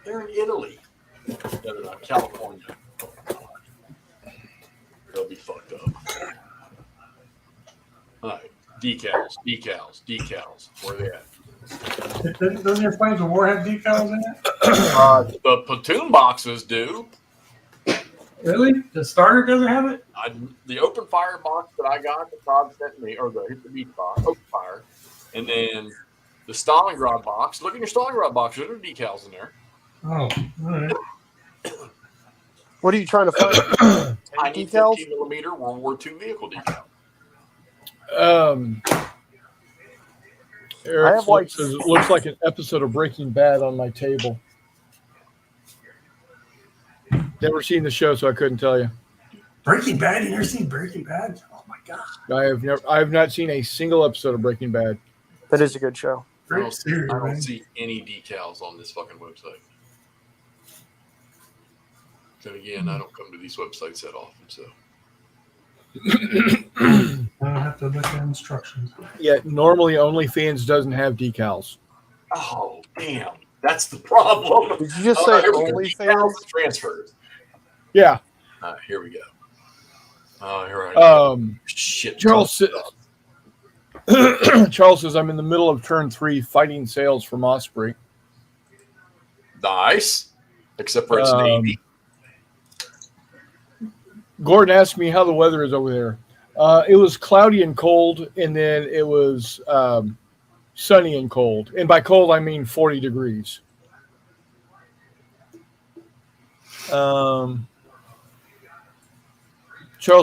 They're in Italy. They're not California. They'll be fucked up. All right. Decals. Where are they at? Doesn't your Flames of War have decals in it? The platoon boxes do. Really? The starter doesn't have it? The open fire box that I got, the Todd sent me, or the Hit the Beat box, open fire, and then the Stalingrad box. Look at your Stalingrad box. There are decals in there. Oh, all right. What are you trying to find? I need Decals? 15 millimeter World War II vehicle decal. Eric have, like- says it looks like an episode of Breaking Bad on my table. Never seen the show, so I couldn't tell you. Breaking Bad? You never seen Breaking Bad? Oh my god. I have not seen a single episode of Breaking Bad. That is a good show. I Great don't series, man. see any decals on this fucking website. Then again, I don't come to these websites that often, so. I don't have to look at instructions. Yeah, normally OnlyFans doesn't have decals. Oh, damn. That's the problem. Did you just say here we go. OnlyFans? Decals and transfers. Yeah. Here we go. Oh, here I go. Shit. Charles Charles says, I'm in the middle of turn 3 fighting sales from Osprey. Nice. Except for it's Navy. Gordon asked me how the weather is over there. It was cloudy and cold, and then it was sunny and cold. And by cold, I mean 40 degrees. Charles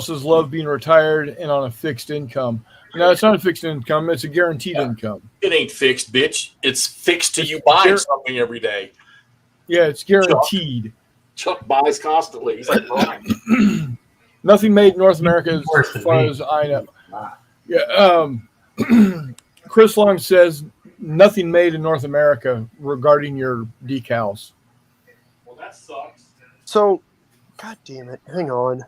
says, love being retired and on a fixed income. No, it's not a fixed income. It's a guaranteed income. It ain't fixed, bitch. It's fixed to you buying something every day. Yeah, it's guaranteed. Chuck buys constantly. He's like, Brian. Nothing made in North America as far as I know. Yeah. Chris Long says, nothing made in North America regarding your decals. Well, that sucks. So, God damn it. Hang on.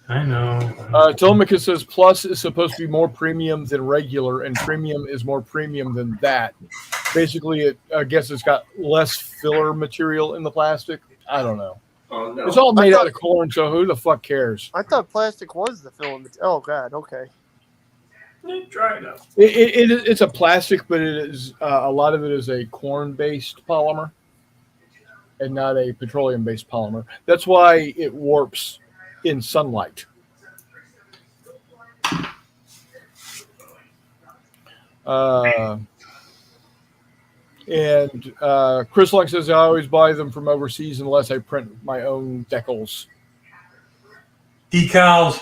I know. Telemachus says plus is supposed to be more premium than regular, and premium is more premium than that. Basically, I guess it's got less filler material in the plastic. I don't know. Oh, no. It's all made out of corn, so who the fuck cares? I thought plastic was the filament. Oh, God. Okay. Try it out. It's a plastic, but it is a lot of it is a corn-based polymer and not a petroleum-based polymer. That's why it warps in sunlight. And Chris Long says I always buy them from overseas unless I print my own decals. Decals.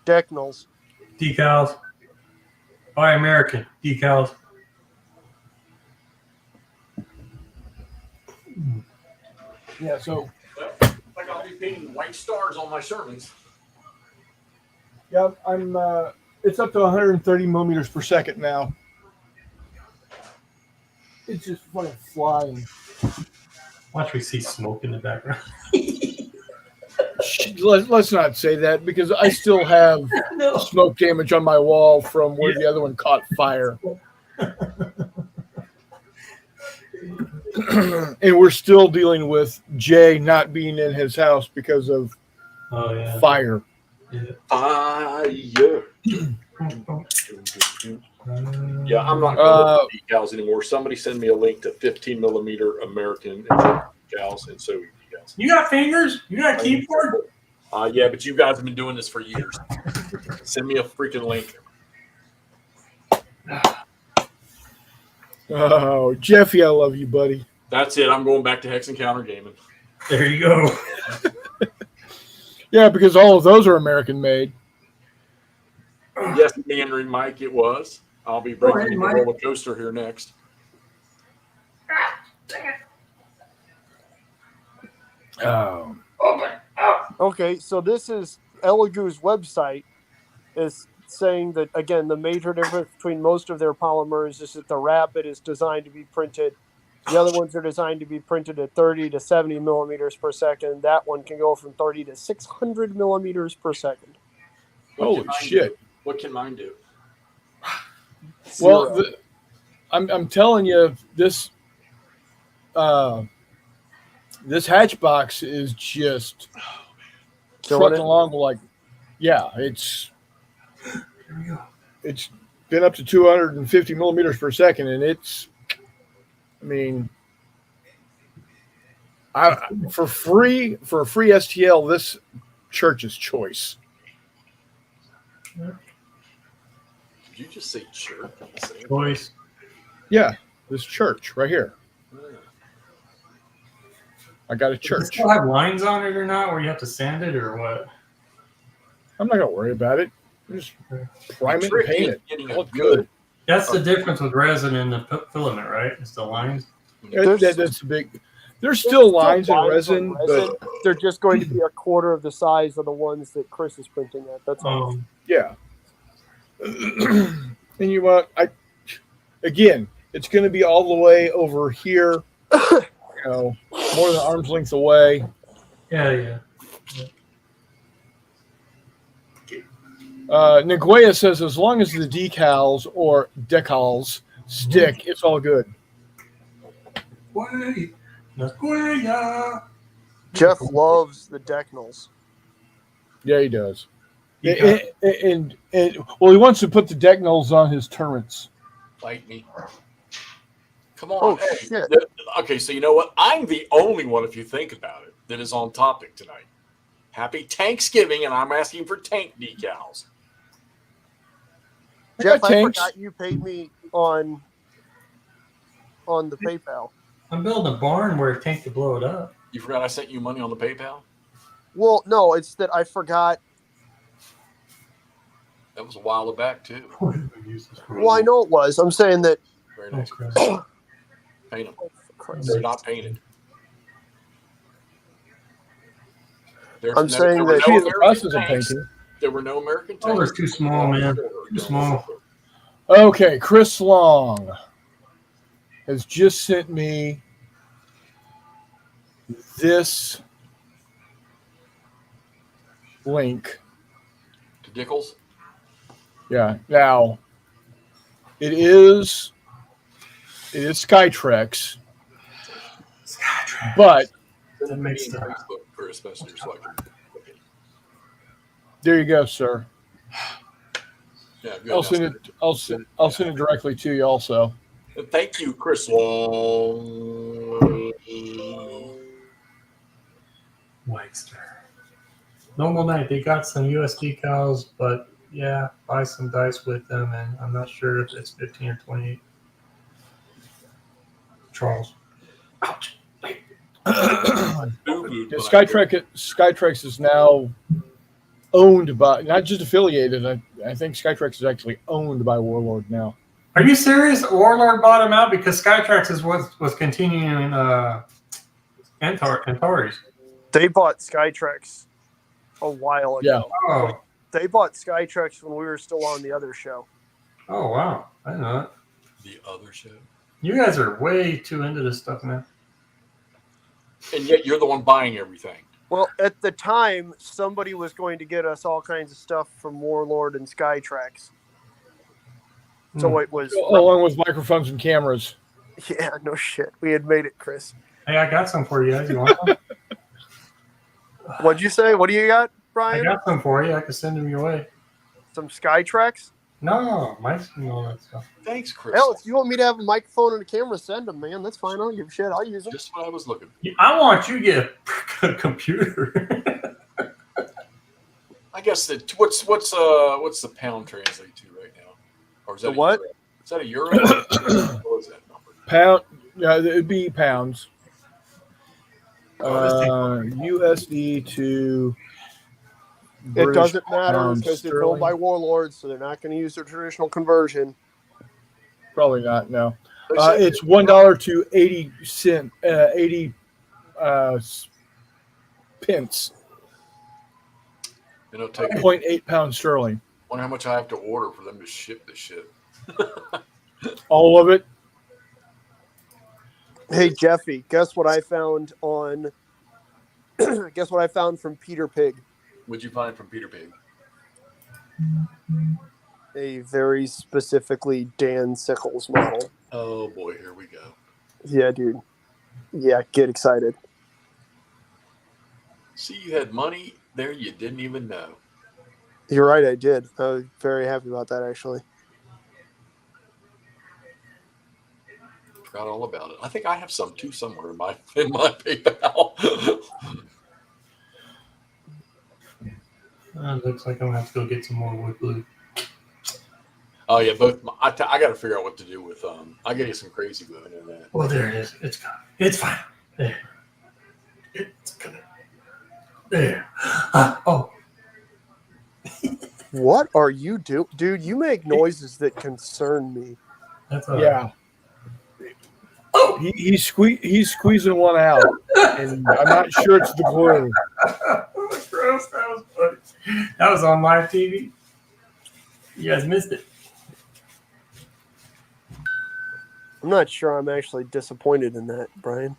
Decnals. Decals. Buy American. Decals. Yeah, so Like I'll be painting white stars on my sermons. yeah, I'm. It's up to 130 millimeters per second now. It's just fucking flying. Watch me see smoke in the background. Let's not say that because I still have smoke damage on my wall from where the other one caught fire. And we're still dealing with Jay not being in his house because of fire. Yeah. Fire. Yeah, I'm not going to decals anymore. Somebody send me a link to 15 millimeter American decals and so decals. You got fingers? You got a keyboard? Yeah, but you guys have been doing this for years. Send me a freaking link. Oh, Jeffy, I love you, buddy. That's it. I'm going back to Hex Encounter Gaming. There you go. Yeah, because all of those are American made. Yes, Mandarin Mike, it was. I'll be breaking the roller coaster here next. Oh. Okay, so this is Elegoo's website is saying that, again, the major difference between most of their polymers is that the Rapid is designed to be printed. The other ones are designed to be printed at 30 to 70 millimeters per second. That one can go from 30 to 600 millimeters per second. Holy shit. What can mine do? Well, I'm telling you, this this hatch box is just trucking along like, yeah, it's been up to 250 millimeters per second, and it's, I mean, for a free STL, this Church's choice. Did you just say church? Choice. Yeah, this Church right here. I got a Does it church. still have lines on it or not, where you have to sand it or what? I'm not gonna worry about it. Just prime it and Tricky paint is it. getting Call a it good. good. That's the difference with resin and the filament, right? It's the lines. That's big. There's still lines in resin, but they're just going to be a quarter of the size of the ones that Chris is printing at. That's all. yeah. And you want again, it's going to be all the way over here. More than arm's length away. Yeah. Nagoya says as long as the decals or decals stick, it's all good. Nagoya. Jeff loves the decnals. Yeah, he does. And well, he wants to put the decnals on his turrets. Fight me. Come on. Oh, hey. shit. Okay, so you know what? I'm the only one, if you think about it, that is on topic tonight. Happy Tanksgiving, and I'm asking for tank decals. Jeff, I tanks. forgot you paid me on the PayPal. I'm building a barn where a tank to blow it up. You forgot I sent you money on the PayPal? Well, no, it's that I forgot. That was a while back, too. Well, I know it was. I'm saying that. Very nice. Okay. Paint them. Oh, for Christ's They're sake. not painted. I'm saying that- She is in the process of painting. There were no American tanks. Oh, it's too small, man. Too small. Okay, Chris Long has just sent me this link. To Dickles? Yeah. Now, it is Skytrex, but That makes sense. Facebook for a special so I can look at it. there you go, sir. Yeah, good. I'll send it. I'll send it directly to you. Also, Thank you, Chris Long. Wagster. Normal night. They got some US decals, but yeah, buy some dice with them, and I'm not sure if it's 15 or 28. Charles. Ouch. Skytrex is now owned by, not just affiliated. I think Skytrex is actually owned by Warlord now. Are you serious? Warlord bought him out because Skytrax is what was continuing Antares. They bought Skytrex a while ago. Yeah. Oh. They bought Skytrex when we were still on the other show. Oh, wow. I didn't know that. The other show. You guys are way too into this stuff, man. And yet you're the one buying everything. Well, at the time, somebody was going to get us all kinds of stuff from Warlord and Skytrax. So it was... Along with microphones and cameras. Yeah, no shit. We had made it, Chris. Hey, I got some for you guys. You want some? What'd you say? What do you got, I Brian? got some for you. I can send them your way. Some Skytrax? No, Mike's and all that stuff. Thanks, Chris. Hell, if you want me to have a microphone and a camera, send them, man. That's fine. I don't give a shit. I'll use them. Just what I was looking for. I want you to get a computer. I guess that what's the pound translate to right now? Or is that The what? Euro? Is that a euro? What is that number? Pound. Yeah, it'd be pounds. USD to. It British doesn't matter pounds because it's sterling. owned by Warlords, so they're not going to use their traditional conversion. Probably not. No. They said It's $1 to 80 pence. it'll take 0.8 pounds sterling. wonder how much I have to order for them to ship this shit. All of it. Hey, Jeffy, guess what I found on... guess what I found from Peter Pig? What'd you find from Peter Pig? A very specifically Dan Sickles model. Oh boy, here we go. Yeah, dude. Yeah, get excited. See, you had money there you didn't even know. You're right, I did. I was very happy about that, actually. Forgot all about it. I think I have some too somewhere in my PayPal. Looks like I'm going to have to go get some more wood glue. Oh yeah, both. I got to figure out what to do with. I get you some crazy glue in that. Well, there it is. It's gone. It's fine. There. It's gonna. There. Oh, What are you doing? Dude, you make noises that concern me. that's all right. Yeah. He's squeezing one out, and I'm not sure it's the glue. Gross. That was funny. That was on live TV. You guys missed it. I'm not sure I'm actually disappointed in that, Brian.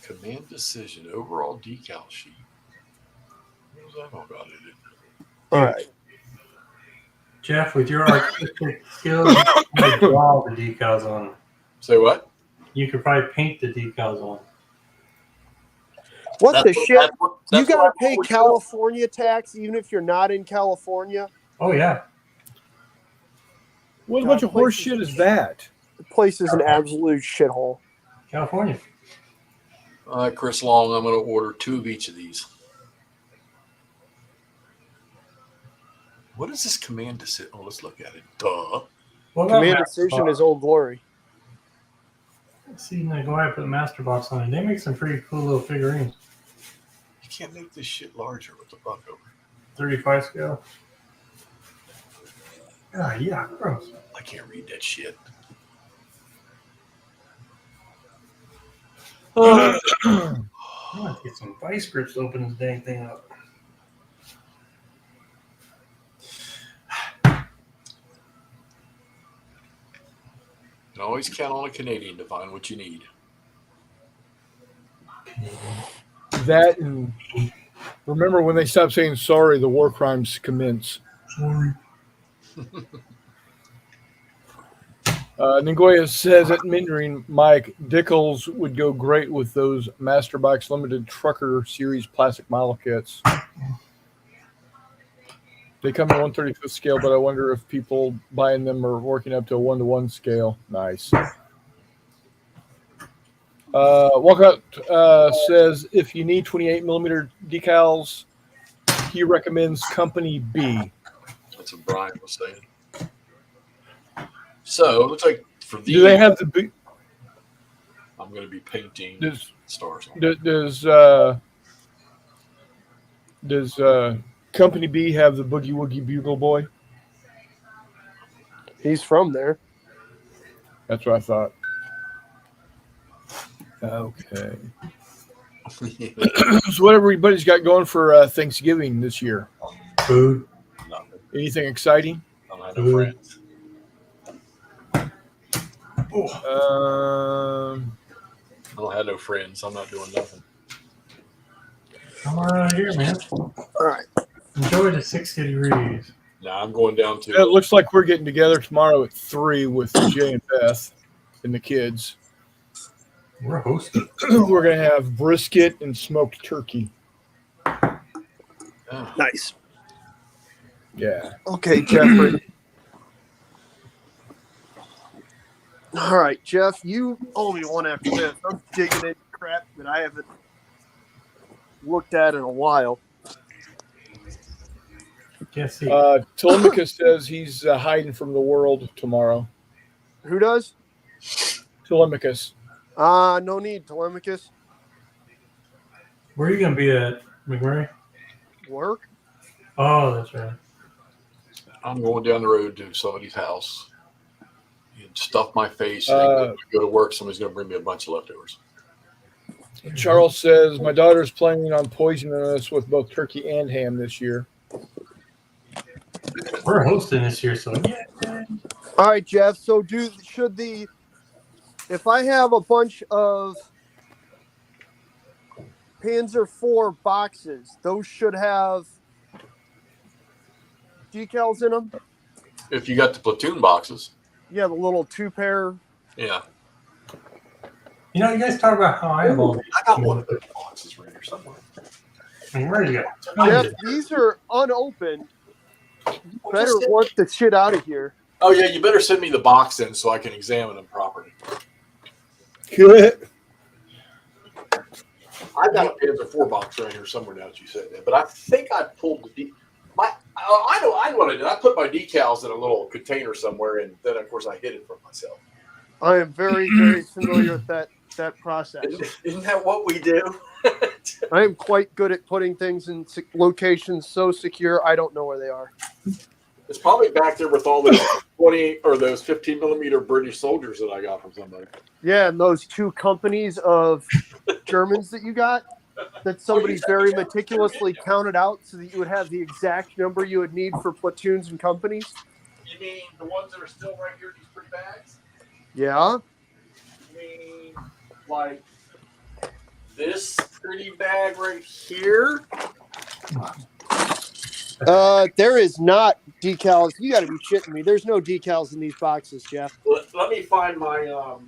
Command decision, overall decal sheet. What was that all about in it? All right. Jeff, with your artistic skills, you could draw the decals on them. Say what? You could probably paint the decals on. What the shit? You got to what pay we- California tax even if you're not in California? Oh yeah. What a bunch of horse shit is that? The place is an absolute shithole. California. All right, Chris Long, I'm going to order 2 of each of these. What is this command decision? Oh, let's look at it. Duh. What about Command Master decision Box? is Old Glory. See, now go ahead and put the Master Box on it. They make some pretty cool little figurines. You can't make this shit larger. What the fuck over? 35 scale. Ah, yeah, gross. I can't read that shit. I'm gonna get some vice grips to open this dang thing up. You can always count on a Canadian to find what you need. That and remember when they stopped saying sorry, the war crimes commence. Sorry. Ningoya says at Mindering, Mike Dickles would go great with those Masterbox Limited Trucker Series plastic model kits. They come in 1/35th scale, but I wonder if people buying them are working up to a 1-to-1 scale. Nice. Walkout says if you need 28mm decals, he recommends Company B. That's what Brian was saying. So it looks like for these, Do they have the big? I'm going to be painting Does stars on. does Company B have the Boogie Woogie Bugle Boy? He's from there. That's what I thought. Okay. So what everybody's got going for Thanksgiving this year? Food. Nothing. Anything exciting? I don't have no friends. I don't have no friends. I'm not doing nothing. Come on out here, man. All right. Enjoy the 60 degrees. Now I'm going down to. It looks like we're getting together tomorrow at 3 with Jay and Beth and the kids. We're hosting. We're gonna have brisket and smoked turkey. Oh, Nice. Yeah. Okay, Jeffrey. All right, Jeff, you owe me one after this. I'm digging into crap that I haven't looked at in a while. Can't see. Telemachus says he's hiding from the world tomorrow. Who does? Telemachus. No need, Telemachus. Where are you going to be at, McMurray? Work? Oh, that's right. I'm going down the road to somebody's house and stuff my face. And then go to work. Somebody's going to bring me a bunch of leftovers. Charles says my daughter's planning on poisoning us with both turkey and ham this year. We're hosting this year, so yeah. All right, Jeff. So if I have a bunch of Panzer IV boxes, those should have decals in them? If you got the platoon boxes, Yeah, the little 2-pair. yeah. You know, you guys talk about how I have all these. I got one of those boxes right here somewhere. Where you Jeff, go? these are unopened. Better want the shit out of here. Oh yeah, you better send me the box in so I can examine them properly. I've got a Panzer IV box right here somewhere now that you said that, but I think I pulled I know what I did. I put my decals in a little container somewhere, and then of course I hid it from myself. I am very, very familiar with that that process. Isn't that what we do? I am quite good at putting things in locations so secure I don't know where they are. It's probably back there with all those 20 or those 15mm British soldiers that I got from somebody. Yeah, and those 2 companies of Germans that you got, that somebody very meticulously counted out so that you would have the exact number you would need for platoons and companies. You mean the ones that are still right here in these pretty bags? Yeah. You mean like this pretty bag right here? There is not decals. You got to be shitting me. There's no decals in these boxes, Jeff. Let me find my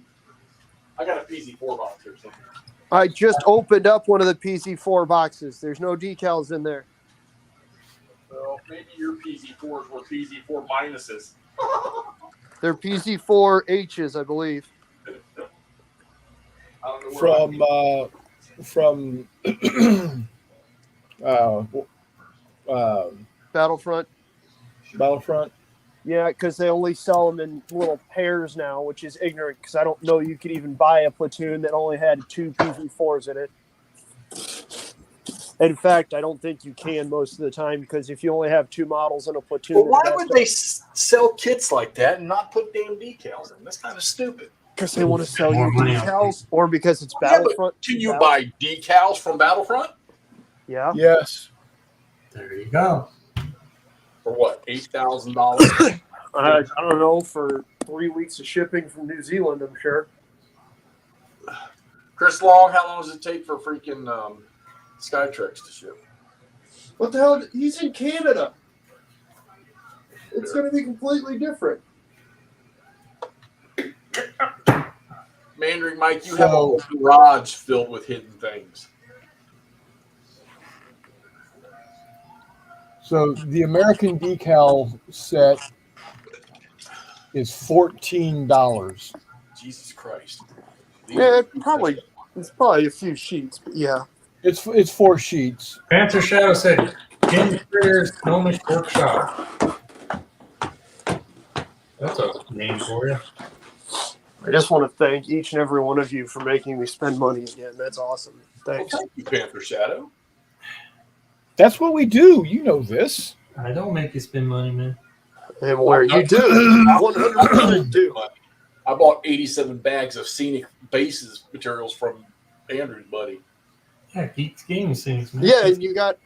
I got a PZ4 box here somewhere. I just opened up one of the PZ4 boxes. There's no decals in there. Well, maybe your PZ4s were PZ4 minuses. They're PZ4Hs, I believe. I don't know From Battlefront. Battlefront. Yeah, because they only sell them in little pairs now, which is ignorant because I don't know you could even buy a platoon that only had 2 PZ4s in it. In fact, I don't think you can most of the time because if you only have 2 models in a platoon... Well, why would they sell kits like that and not put damn decals in? That's kind of stupid. Because they want to sell you decals or because it's Battlefront. Can you buy decals from Battlefront? Yeah. Yes. There you go. For what, $8,000? I don't know, for 3 weeks of shipping from New Zealand, I'm sure. Chris Long, how long does it take for freaking Skytrex to ship? What the hell? He's in Canada. It's going to be completely different. Mandarin Mike, you have a whole garage filled with hidden things. So the American decal set is $14. Jesus Christ. Yeah, it's probably a few sheets, but yeah. It's 4 sheets. Panther Shadow said, "Game Creators Gnomish Workshop." That's a name for you. I just want to thank each and every one of you for making me spend money again. That's awesome. Thanks. Well, thank you, Panther Shadow. That's what we do. You know this. I don't make you spend money, man. And where you do, 100% do. I bought 87 bags of scenic bases materials from Andrew's buddy. Yeah, Geeks Gaming things, man. Yeah, and you got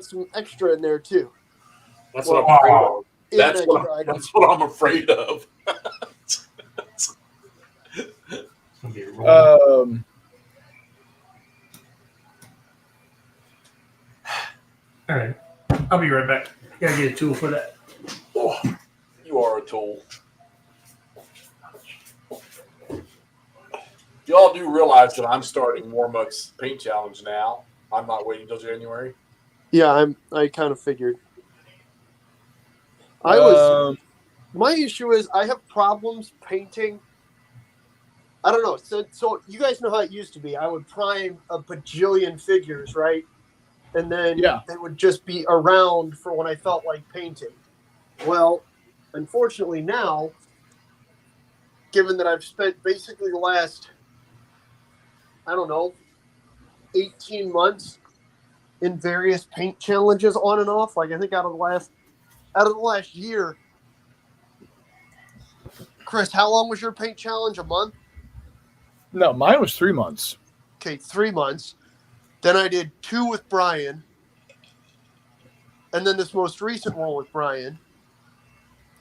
some extra in there too. That's what I'm afraid of. That's An what, extra item. that's what I'm afraid of. It's gonna be a roll. All right, I'll be right back. Gotta get a tool for that. Oh, you are a tool. Y'all do realize that I'm starting Warmuck's paint challenge now. I'm not waiting until January. Yeah, I kind of figured. My issue is I have problems painting. I don't know. So you guys know how it used to be. I would prime a bajillion figures, right? And then they would just be around for when I felt like painting. Well, unfortunately now, given that I've spent basically the last, 18 months in various paint challenges on and off. Like I think out of the last year. Chris, how long was your paint challenge? A month? No, mine was 3 months. Okay, 3 months. Then I did 2 with Brian. And then this most recent one with Brian.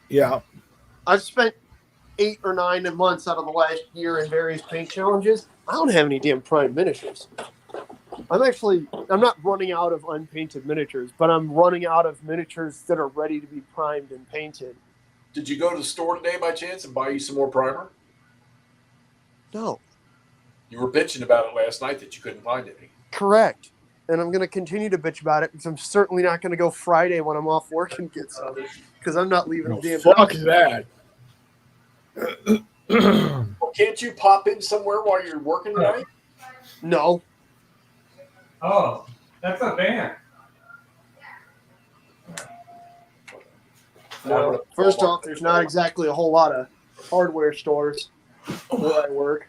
Yeah. I've spent 8 or 9 months out of the last year in various paint challenges. I don't have any damn prime miniatures. I'm not running out of unpainted miniatures, but I'm running out of miniatures that are ready to be primed and painted. Did you go to the store today by chance and buy you some more primer? No. You were bitching about it last night that you couldn't find any. Correct. And I'm going to continue to bitch about it because I'm certainly not going to go Friday when I'm off work and get some because I'm not leaving the damn Fuck house. that. Well, can't you pop in somewhere while you're working tonight? No. Oh, that's a van. No. First off, there's not exactly a whole lot of hardware stores where I work.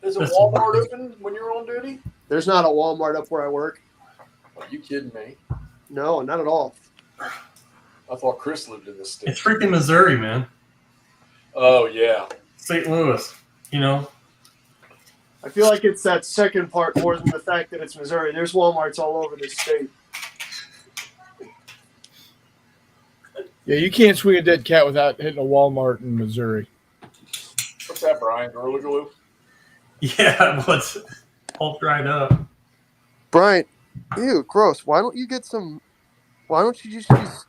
Is it Walmart open when you're on duty? There's not a Walmart up where I work. Are you kidding me? No, not at all. I thought Chris lived in this state. It's freaking Missouri, man. Oh, yeah. St. Louis, you know? I feel like it's that second part more than the fact that it's Missouri. There's Walmarts all over this state. Yeah, you can't swing a dead cat without hitting a Walmart in Missouri. What's that, Brian? Gorilla Glue? Yeah, well, it's all dried up. Brian, ew, gross. Why don't you just use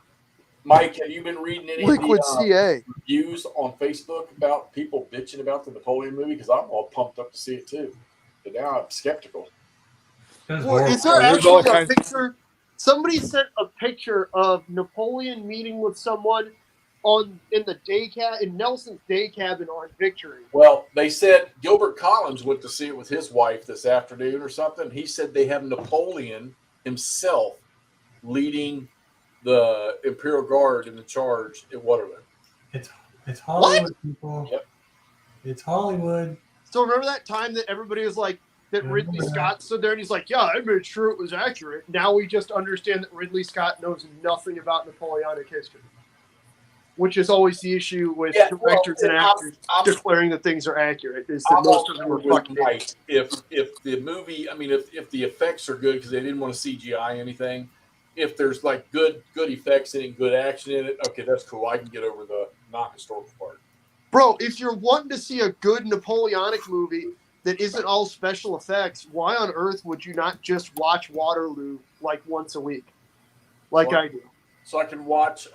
Mike, have you been reading any liquid of the CA? reviews on Facebook about people bitching about the Napoleon movie? Because I'm all pumped up to see it too. But now I'm skeptical. Well, is Oh, there there's all actually a kinds- picture? Somebody sent a picture of Napoleon meeting with someone in Nelson's day cabin on Victory. Well, they said Gilbert Collins went to see it with his wife this afternoon or something. He said they have Napoleon himself leading the Imperial Guard in the charge at Waterloo. It's Hollywood, people. Yep. It's Hollywood. So remember that time that everybody was like, that Ridley Yeah. Scott stood there and he's like, yeah, I made sure it was accurate. Now we just understand that Ridley Scott knows nothing about Napoleonic history, which is always the issue with directors and actors declaring that things are accurate, is that most of them are fucking right. If the movie, I mean, if the effects are good because they didn't want to CGI anything, if there's like good effects in it, good action in it, okay, that's cool. I can get over the non-historical part. Bro, if you're wanting to see a good Napoleonic movie that isn't all special effects, why on earth would you not just watch Waterloo like once a week, like I do? So I can watch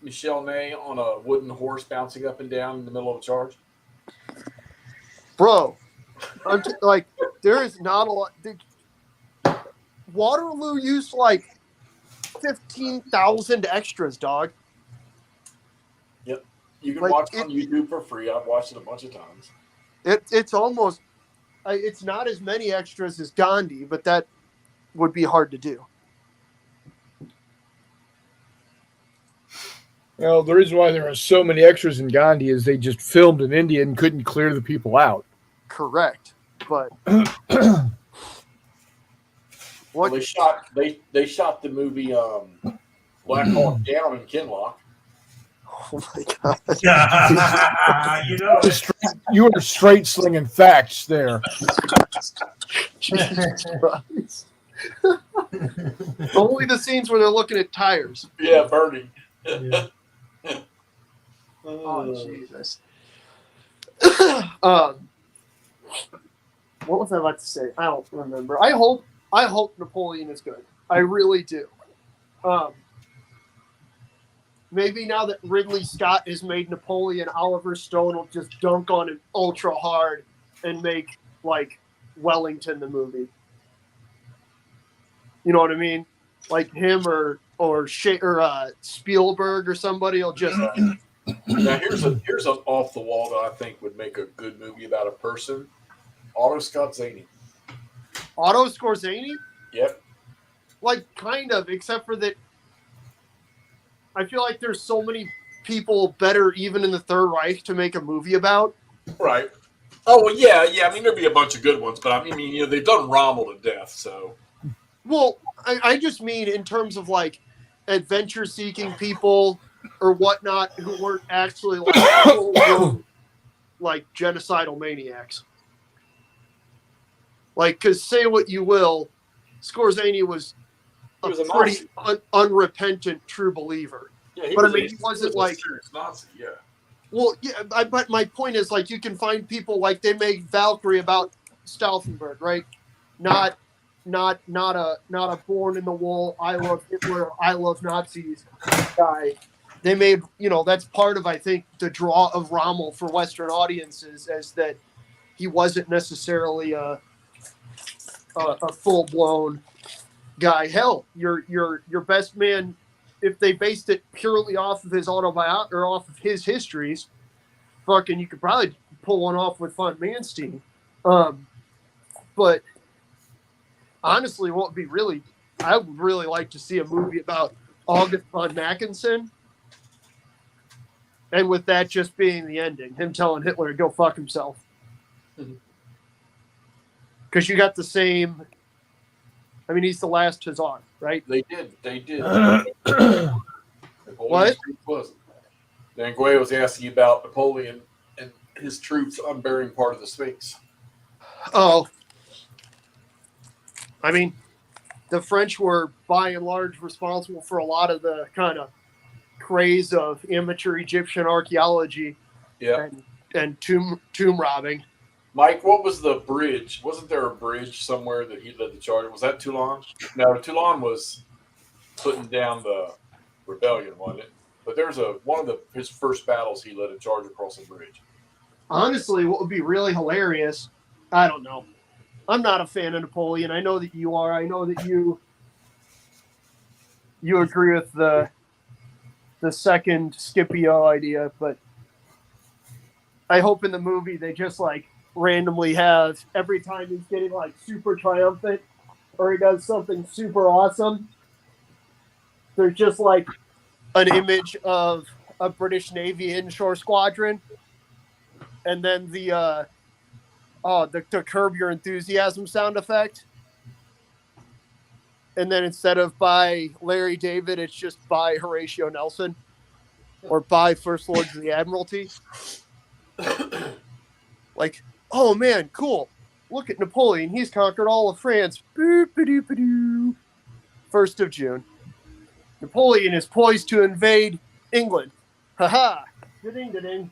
Michelle Ney on a wooden horse bouncing up and down in the middle of a charge. Bro, like there is not a lot. Waterloo used like 15,000 extras, dog. Yep, you can Like, watch it on YouTube for free. I've watched it a bunch of times. It's almost, it's not as many extras as Gandhi, but that would be hard to do. Well, the reason why there are so many extras in Gandhi is they just filmed in India and couldn't clear the people out. Correct, but Well, they shot the movie Black Hawk Down in Kinloch. oh my god, you know, You are straight slinging facts there. Jesus Christ. Only the scenes where they're looking at tires. Yeah, burning. yeah. Oh Jesus. What was I about to say? I don't remember. I hope Napoleon is good. I really do. Maybe now that Ridley Scott has made Napoleon, Oliver Stone will just dunk on it ultra hard and make like Wellington the movie. You know what I mean? Like him or Spielberg or somebody will just. Now here's an off the wall that I think would make a good movie about a person. Otto Scott Zaney. Otto Scorzani? Yep. Like, kind of, except for that I feel like there's so many people better even in the Third Reich to make a movie about. Right. Oh, well, yeah. I mean, there'd be a bunch of good ones, but I mean, you know, they've done Rommel to death, so. Well, I just mean in terms of, like, adventure-seeking people or whatnot who weren't actually, like, full-blown, like, genocidal maniacs. Like, because say what you will, Scorzani was a pretty unrepentant true believer. Yeah, But I mean, he wasn't like serious Nazi. Yeah. Well, yeah, but my point is, like, you can find people like they made Valkyrie about Stauffenberg, right? Not a born in the wool, I love Hitler, I love Nazis guy. They made, that's part of, I think, the draw of Rommel for Western audiences, as that he wasn't necessarily a full blown guy. Hell, your best man, if they based it purely off of his autobiography or off of his histories, fucking, you could probably pull one off with Von Manstein. But honestly, I would really like to see a movie about August von Mackensen. And with that just being the ending, him telling Hitler to go fuck himself. Because you got the same. I mean, he's the last Tsar, right? They did. What? Danguay was asking about Napoleon and his troops unburying part of the Sphinx. Oh, I mean, the French were by and large responsible for a lot of the kind of craze of amateur Egyptian archaeology Yeah. and tomb robbing. Mike, what was the bridge? Wasn't there a bridge somewhere that he led the charge? Was that Toulon? No, Toulon was putting down the rebellion, wasn't it? But there's one of his first battles he led a charge across a bridge. Honestly, what would be really hilarious, I don't know. I'm not a fan of Napoleon. I know that you are. I know that you agree with the second Scipio idea, but I hope in the movie they just like randomly have every time he's getting like super triumphant or he does something super awesome, there's just like an image of a British Navy inshore squadron, and then the Curb Your Enthusiasm sound effect. And then instead of by Larry David, it's just by Horatio Nelson or by First Lords of the Admiralty. Like, oh man, cool. Look at Napoleon. He's conquered all of France. 1st of June. Napoleon is poised to invade England. Ha-ha. Da-ding, da-ding.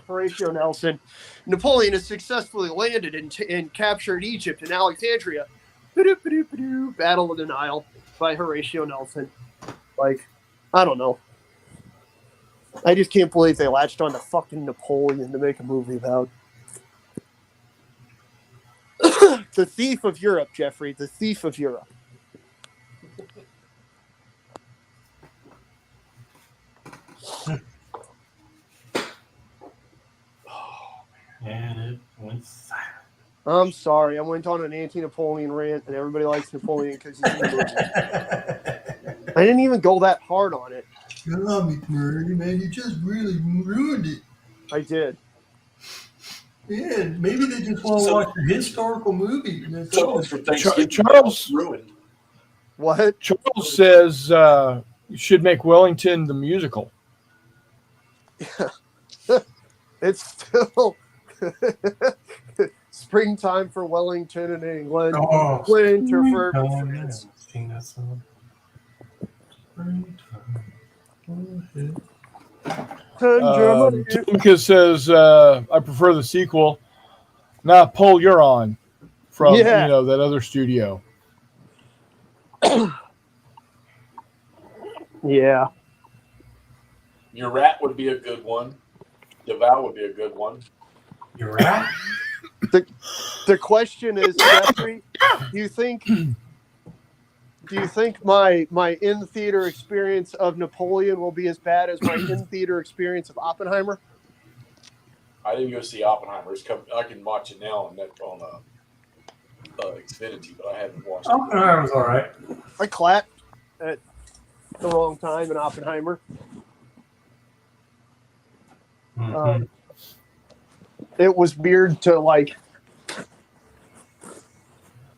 Horatio Nelson. Napoleon has successfully landed and captured Egypt and Alexandria. Battle of the Nile by Horatio Nelson. Like, I don't know. I just can't believe they latched on to fucking Napoleon to make a movie about. The Thief of Europe, Jeffrey. The Thief of Europe. And it went silent. I'm sorry. I went on an anti-Napoleon rant, and everybody likes Napoleon because he's in the movie. I didn't even go that hard on it. Man, you just really ruined it. I did. Yeah, maybe they just want to watch a historical movie. So for Thanksgiving, Charles ruined. What? Charles says you should make Wellington the musical. It's still springtime for Wellington in England. Oh, Winter for France. sing that song. Timka says I prefer the sequel. Nah, Paul, you're on from that other studio. Yeah. Your rat would be a good one. DeVal would be a good one. You're right. The question is, Jeffrey, do you think my in-theater experience of Napoleon will be as bad as my in-theater experience of Oppenheimer? I didn't go see Oppenheimer. I can watch it now on Xfinity, but I haven't watched it. Oppenheimer was all right. I clapped at the wrong time in Oppenheimer. Mm-hmm. It was weird to like.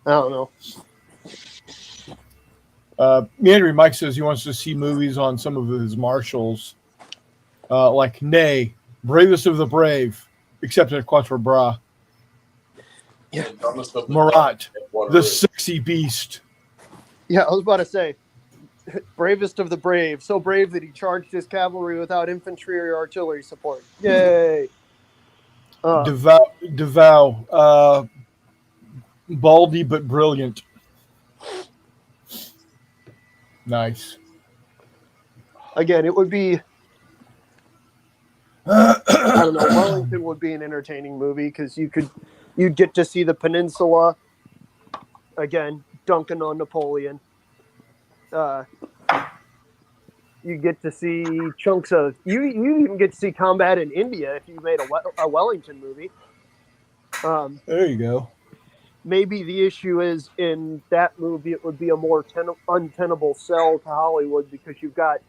I don't know. Meandering Mike says he wants to see movies on some of his marshals, like Nay, Bravest of the Brave, except at Quatre Bras. Yeah. Marat, the Sexy Beast. Yeah, I was about to say, bravest of the brave, so brave that he charged his cavalry without infantry or artillery support. Yay! DeVow, baldy but brilliant. Nice. Again, it would be. I don't know. Wellington would be an entertaining movie because you'd get to see the peninsula. Again, dunking on Napoleon. You get to see chunks of. You even get to see combat in India if you made a Wellington movie. There you go. Maybe the issue is in that movie it would be a more untenable sell to Hollywood because you've got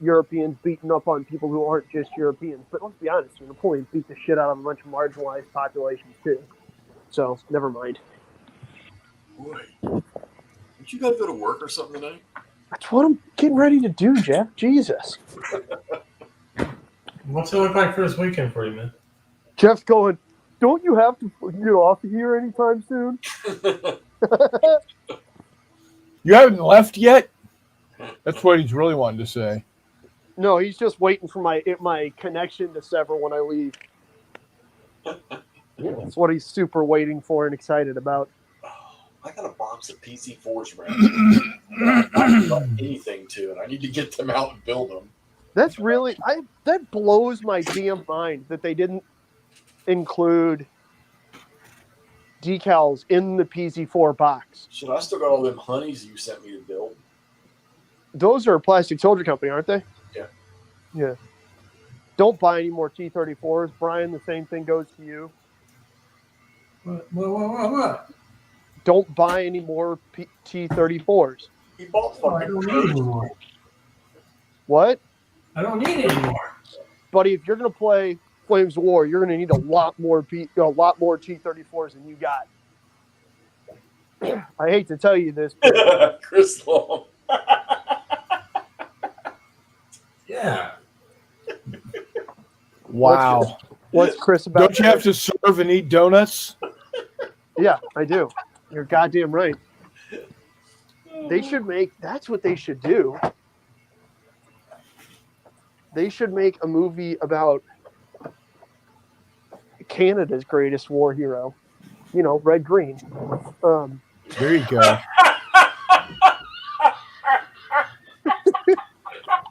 Europeans beating up on people who aren't just Europeans. But let's be honest, Napoleon beat the shit out of a bunch of marginalized populations too. So never mind. Boy, don't you got to go to work or something tonight? That's what I'm getting ready to do, Jeff. Jesus. What's it look like for this weekend for you, man? Jeff's going, don't you have to get off of here anytime soon? You haven't left yet? That's what he's really wanting to say. No, he's just waiting for my connection to sever when I leave. That's what he's super waiting for and excited about. I got a box of PC4s around. I don't know anything to, and I need to get them out and build them. That's really that blows my damn mind that they didn't include decals in the PZ4 box. Shit, I still got all them honeys you sent me to build. Those are Plastic Soldier Company, aren't they? Yeah. Yeah. Don't buy any more T-34s. Brian, the same thing goes to you. What? Don't buy any more T-34s. He bought Oh, I fucking don't need any more. What? I don't need any more. Buddy, if you're going to play Flames of War, you're going to need a lot more T-34s than you got. I hate to tell you this, but Chris Long. Yeah. Wow. what's Chris about? Don't you have to serve and eat donuts? Yeah, I do. You're goddamn right. They should that's what they should do. They should make a movie about Canada's greatest war hero. You know, Red Green. There you go.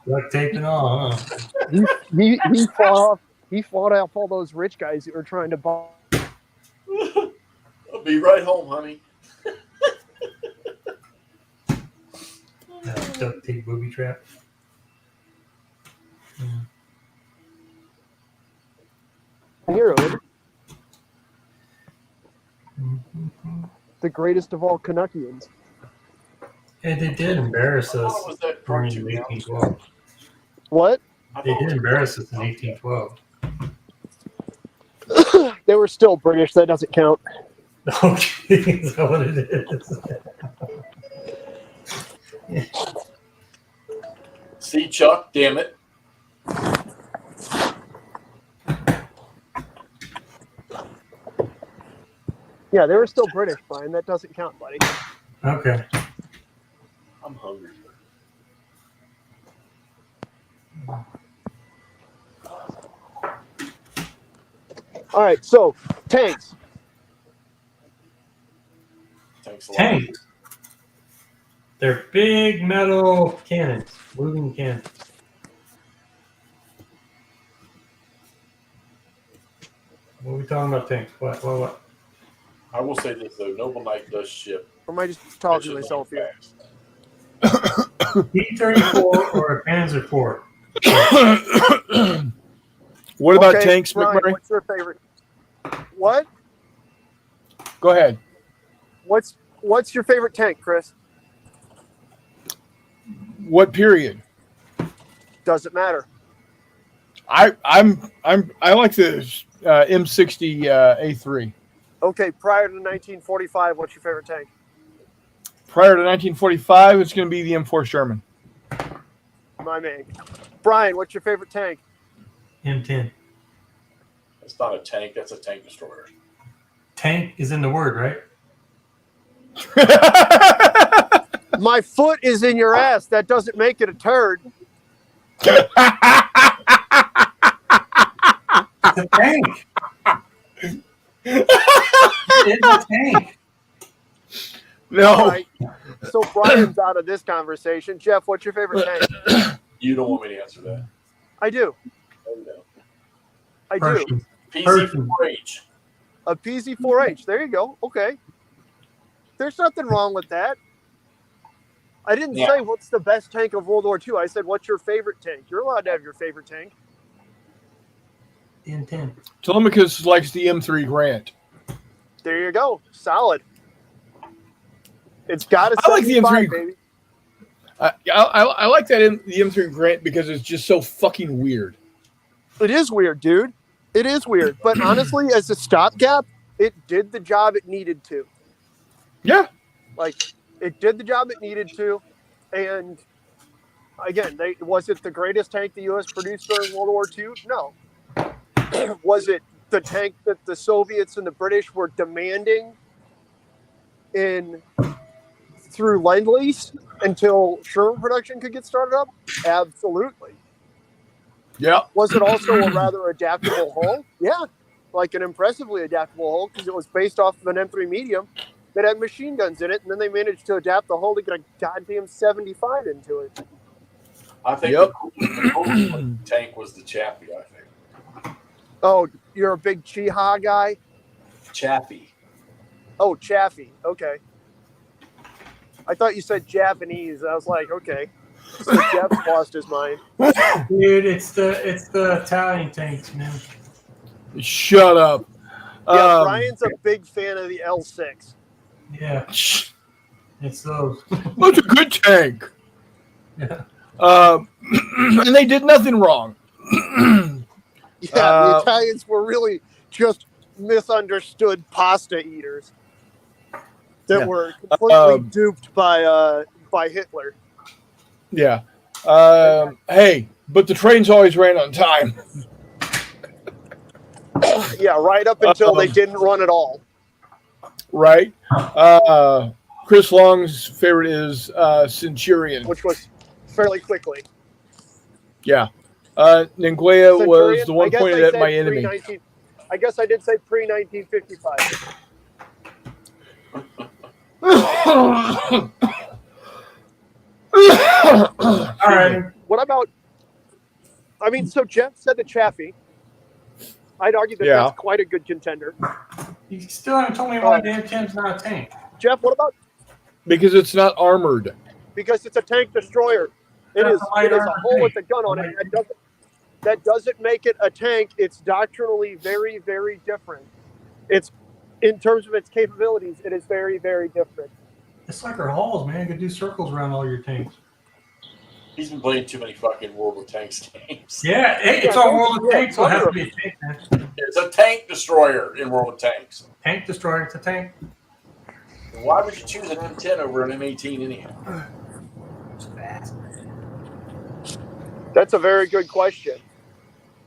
Duct tape and all, huh? He fought off all those rich guys that were trying to buy. I'll be right home, honey. Duct tape booby trap. Hero. The greatest of all Canuckians. Hey, they did embarrass I us thought it was that during cartoon 1812. What? I They thought it did was- embarrass us in 1812. They were still British. That doesn't count. Okay, is that what it is? See, Chuck, damn it. Yeah, they were still British, Brian. That doesn't count, buddy. Okay. I'm hungry. All right, so tanks. Thanks a lot. Tanks. They're big metal cannons, moving cannons. What are we talking about tanks? What? I will say this, though. Noble Knight does ship. Or am I just talking to myself here? T-34 or a Panzer IV? What about Okay, tanks, Brian, McMurray? what's your favorite? What? Go ahead. What's your favorite tank, Chris? What period? Doesn't matter. I like the M60 A3. Okay, prior to 1945, what's your favorite tank? Prior to 1945, it's going to be the M4 Sherman. My man. Brian, what's your favorite tank? M10. It's not a tank. That's a tank destroyer. Tank is in the word, right? My foot is in your ass. That doesn't make it a turd. It's a tank. It's a tank. No. All right. So Brian's out of this conversation. Jeff, what's your favorite tank? You don't want me to answer that. I do. Oh, no. I do. Pershing. PC4H. A PZ4H. There you go. Okay. There's nothing wrong with that. I didn't Yeah. say what's the best tank of World War II. I said, what's your favorite tank? You're allowed to have your favorite tank. M10. Telemachus likes the M3 Grant. There you go. Solid. It's got a I like the 75, M3. baby. I like that in the M3 Grant because it's just so fucking weird. It is weird, dude. It is weird. But honestly, as a stopgap, it did the job it needed to. Yeah. Like, it did the job it needed to. And again, was it the greatest tank the U.S. produced during World War II? No. Was it the tank that the Soviets and the British were demanding through Lend-Lease until Sherman production could get started up? Absolutely. Yeah. Was it also a rather adaptable hull? Yeah, like an impressively adaptable hull because it was based off of an M3 medium that had machine guns in it, and then they managed to adapt the hull to get a goddamn 75 into it. I think Yep. the coolest tank was the Chappie, I think. Oh, you're a big Chiha guy? Chappie. Oh, Chaffee. Okay. I thought you said Japanese. I was like, okay. So Jeff's lost his mind. Dude, it's the Italian tanks, man. Shut up. Yeah, Brian's a big fan of the L6. Yeah, it's those. That's a good tank. Yeah. And they did nothing wrong. Yeah, the Italians were really just misunderstood pasta eaters that were completely duped by Hitler. Yeah. Hey, but the trains always ran on time. Yeah, right up until they didn't run at all. Right. Chris Long's favorite is Centurion. Which was fairly quickly. Yeah. Nguyen was the one I guess pointed I at said my enemy. I guess I did say pre-1955. All right. What about? I mean, so Jeff said the Chaffee. I'd argue that that's quite a good contender. You still haven't told me why damn Tim's not a tank. Jeff, what about? Because it's not armored. Because it's a tank destroyer. It is a hull with a gun on it. That doesn't make it a tank. It's doctrinally very, very different. It's in terms of its capabilities, it is very, very different. It's like our hulls, man. You can do circles around all your tanks. He's been playing too many fucking World of Tanks games. Yeah, it's on World of Tanks, so it has to be a tank, man. It's a tank destroyer in World of Tanks. Tank destroyer, it's a tank. Why would you choose an M10 over an M18 anyhow? It's fast. That's a very good question.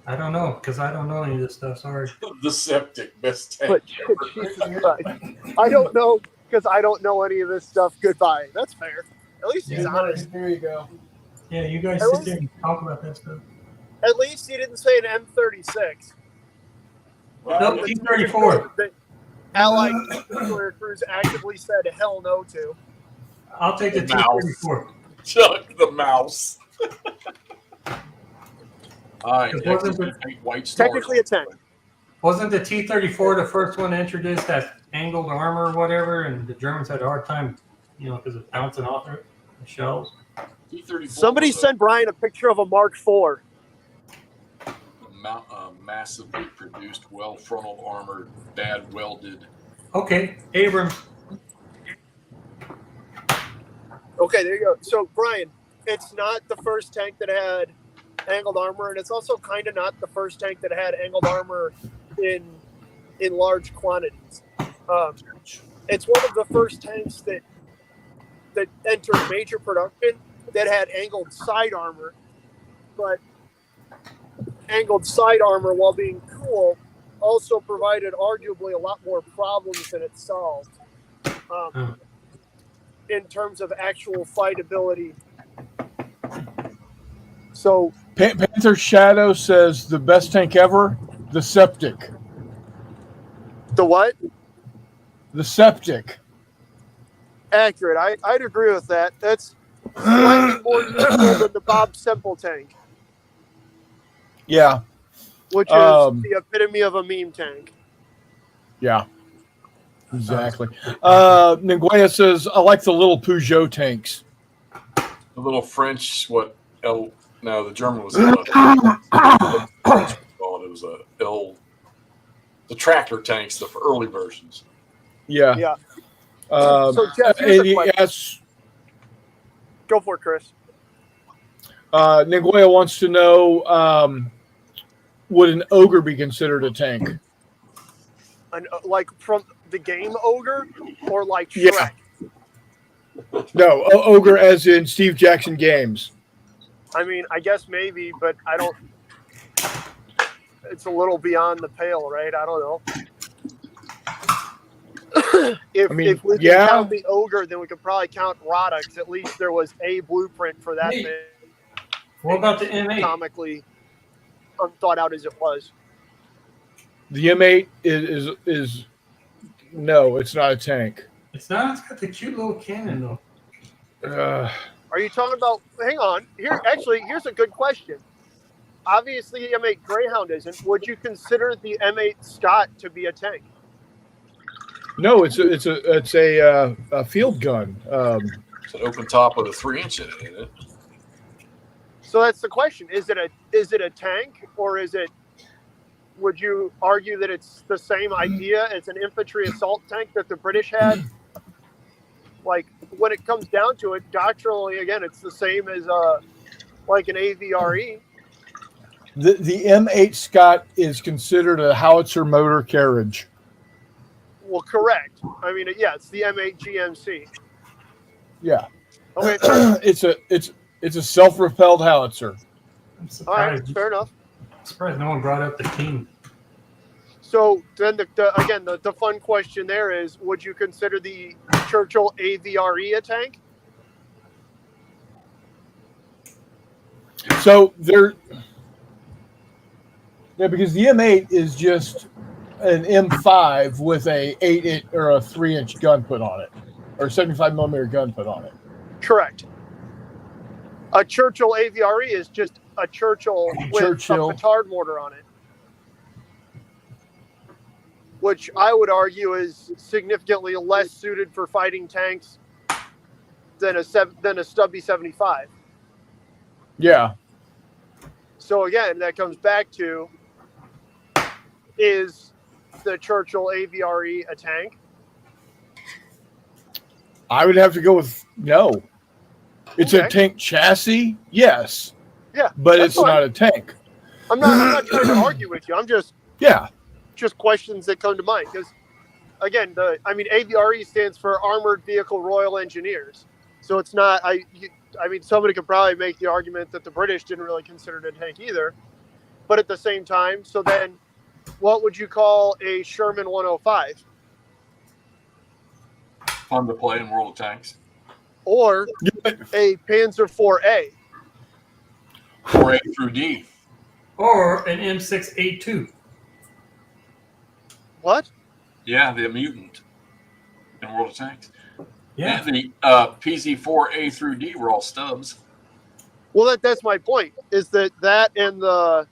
I don't know, because I don't know any of this stuff. Sorry. The Septic, best tank But ever. Jesus Christ. I don't know because I don't know any of this stuff. Goodbye. That's fair. At least he's honest. There you go. Yeah, you guys sit there and talk about that stuff. At least he didn't say an M36. Nope, T-34. The Allied nuclear crews actively said hell no to. I'll take the T-34. Chuck the mouse. All right, white stars. Technically a tank. Wasn't the T-34 the first one to introduce that angled armor or whatever, and the Germans had a hard time, because of bouncing off the shells? Somebody sent Brian a picture of a Mark IV. Massively produced, well frontal armored, bad welded. Okay, Abrams. Okay, there you go. So, Brian, it's not the first tank that had angled armor, and it's also kind of not the first tank that had angled armor in large quantities. It's one of the first tanks that entered major production that had angled side armor, but angled side armor, while being cool, also provided arguably a lot more problems than it solved in terms of actual fightability. So Panther Shadow says the best tank ever, the Septic. the what? The Septic. Accurate. I'd agree with that. That's slightly more useful than the Bob Semple tank, Yeah. which is the epitome of a meme tank. Yeah. Exactly. Nguyen says, I like the little Peugeot tanks. The little French, the German was the tractor tanks, the early versions. Yeah. Yeah. So, Jeff, here's a question. Yes. Go for it, Chris. Nguyen wants to know, would an ogre be considered a tank? like from the game Ogre, or like Yeah. Shrek? No, ogre as in Steve Jackson Games. I mean, I guess maybe, but I don't. It's a little beyond the pale, right? I don't know. If we can count the Ogre, then we could probably count Rada, because at least there was a blueprint for that. Hey, what about the M8? Comically unthought out as it was. The M8 is no, it's not a tank. It's not. It's got the cute little cannon though. Are you talking about? Hang on. Here's a good question. Obviously, the M8 Greyhound isn't. Would you consider the M8 Scott to be a tank? No, it's a field gun. It's an open top with a 3-inch in it, ain't it? So that's the question. Is it a tank, or is it? Would you argue that it's the same idea as an infantry assault tank that the British had? Like, when it comes down to it, doctrinally, again, it's the same as like an AVRE. The M8 Scott is considered a howitzer motor carriage. Well, correct. I mean, yeah, it's the M8 GMC. Yeah. Okay. it's a self-propelled howitzer. I'm All surprised. right, fair enough. I'm surprised no one brought up the King. So then, the fun question there is: would you consider the Churchill AVRE a tank? So because the M8 is just an M5 with a 8-inch or a 3-inch gun put on it, or 75mm gun put on it. Correct. A Churchill AVRE is just a Churchill with a petard mortar on it, which I would argue is significantly less suited for fighting tanks than a Stubby 75. Yeah. So again, that comes back to: is the Churchill AVRE a tank? I would have to go with no. It's a tank chassis, yes. Yeah, but it's not a tank. I'm not trying to argue with you. I'm just questions that come to mind, because again, AVRE stands for Armored Vehicle Royal Engineers. So it's not. I mean, somebody could probably make the argument that the British didn't really consider it a tank either. But at the same time, so then, what would you call a Sherman 105? Fun to play in World of Tanks. Or a Panzer 4A. 4A through D. Or an M6A2. What? Yeah, the mutant in World of Tanks. Yeah. And the PZ4A through D were all stubs. Well, that's my point, is that and the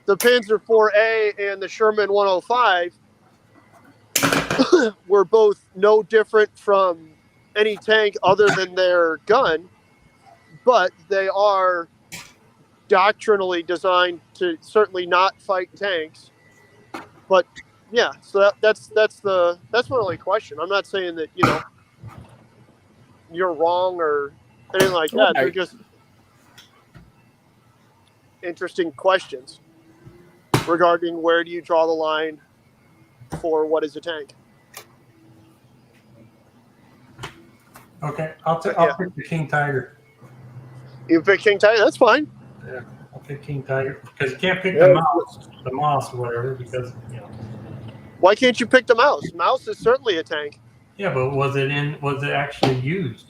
Panzer 4A and the Sherman 105 were both no different from any tank other than their gun, but they are doctrinally designed to certainly not fight tanks. But yeah, so that's my only question. I'm not saying that you're wrong or anything like that. They're just interesting questions regarding where do you draw the line for what is a tank. Okay, I'll pick the King Tiger. You pick King Tiger? That's fine. Yeah, I'll pick King Tiger because you can't pick the Mouse or whatever because Why can't you pick the Mouse? Mouse is certainly a tank. Yeah, but was it actually used?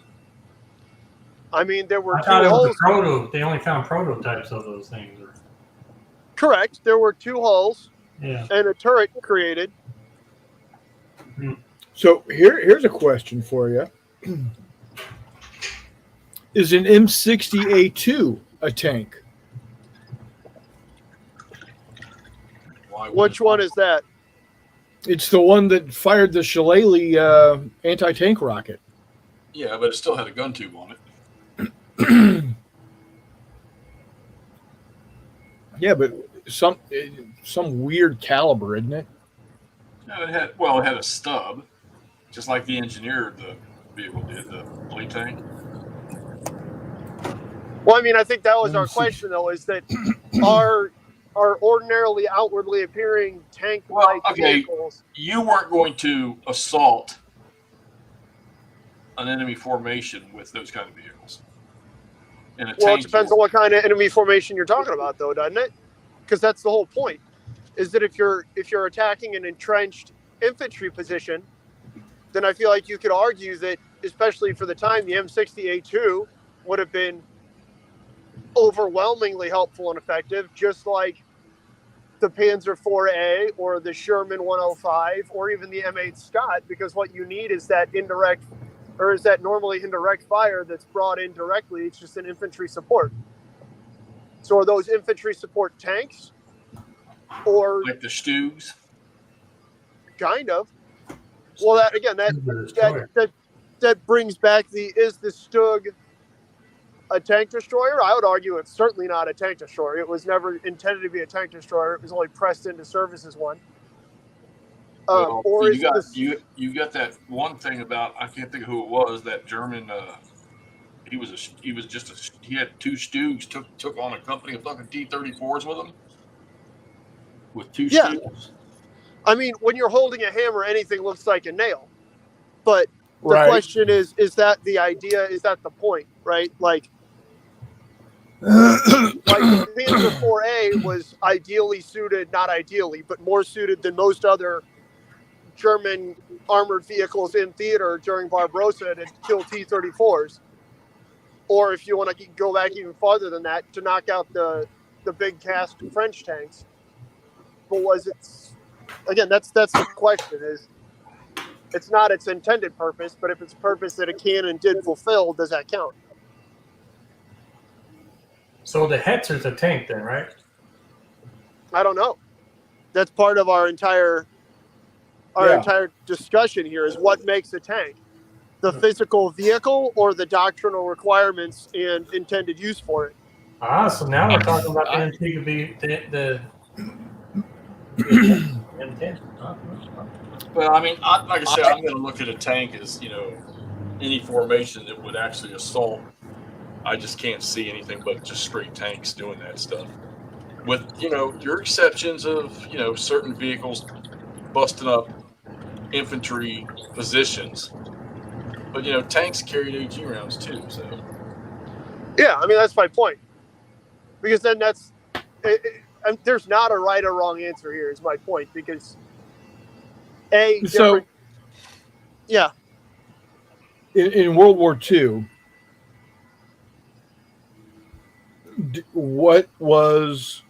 I mean, there were I thought two it was holes. They only found prototypes of those things. Correct. There were two hulls. Yeah. And a turret created. So here's a question for you. Is an M60A2 a tank? Which one is that? It's the one that fired the Shillelagh anti-tank rocket. Yeah, but it still had a gun tube on it. Yeah, but some weird caliber, isn't it? No, it had a stub, just like the engineer of the vehicle did, the blade tank. Well, I mean, I think that was our question, though, is that are are ordinarily outwardly appearing tank-like vehicles. You weren't going to assault an enemy formation with those kind of vehicles. Well, it depends on what kind of enemy formation you're talking about, though, doesn't it? Because that's the whole point. Is that if you're attacking an entrenched infantry position, then I feel like you could argue that, especially for the time, the M60A2 would have been overwhelmingly helpful and effective, just like the Panzer IV-A or the Sherman 105 or even the M8 Scott, because what you need is that indirect, or is that normally indirect fire that's brought in directly. It's just an infantry support. So are those infantry support tanks? Or like the Stugs? Kind of. Well, that again, that brings back is the Stug a tank destroyer? I would argue it's certainly not a tank destroyer. It was never intended to be a tank destroyer. It was only pressed into service as one. Or you got that one thing about, I can't think of who it was, that German. He had two Stugs took on a company of fucking T-34s with him. With two Stugs. I mean, when you're holding a hammer, anything looks like a nail. But the question is that the idea? Is that the point, right? Like the Panzer IV-A was ideally suited, not ideally, but more suited than most other German armored vehicles in theater during Barbarossa to kill T-34s. Or if you want to go back even farther than that, to knock out the big cast French tanks. But was it... Again, that's the question. Is it's not its intended purpose, but if it's a purpose that a cannon did fulfill, does that count? So the Hetzer's a tank then, right? I don't know. That's part of our entire discussion here is what makes a tank. The physical vehicle or the doctrinal requirements and intended use for it. So now we're talking about the intrigue of the Well, I mean, like I said, I'm going to look at a tank as, any formation that would actually assault. I just can't see anything but just straight tanks doing that stuff. With, your exceptions of, certain vehicles busting up infantry positions. But, tanks carried AG rounds too, so. Yeah, I mean, that's my point. Because then there's not a right or wrong answer here, is my point. Because in World War II, what was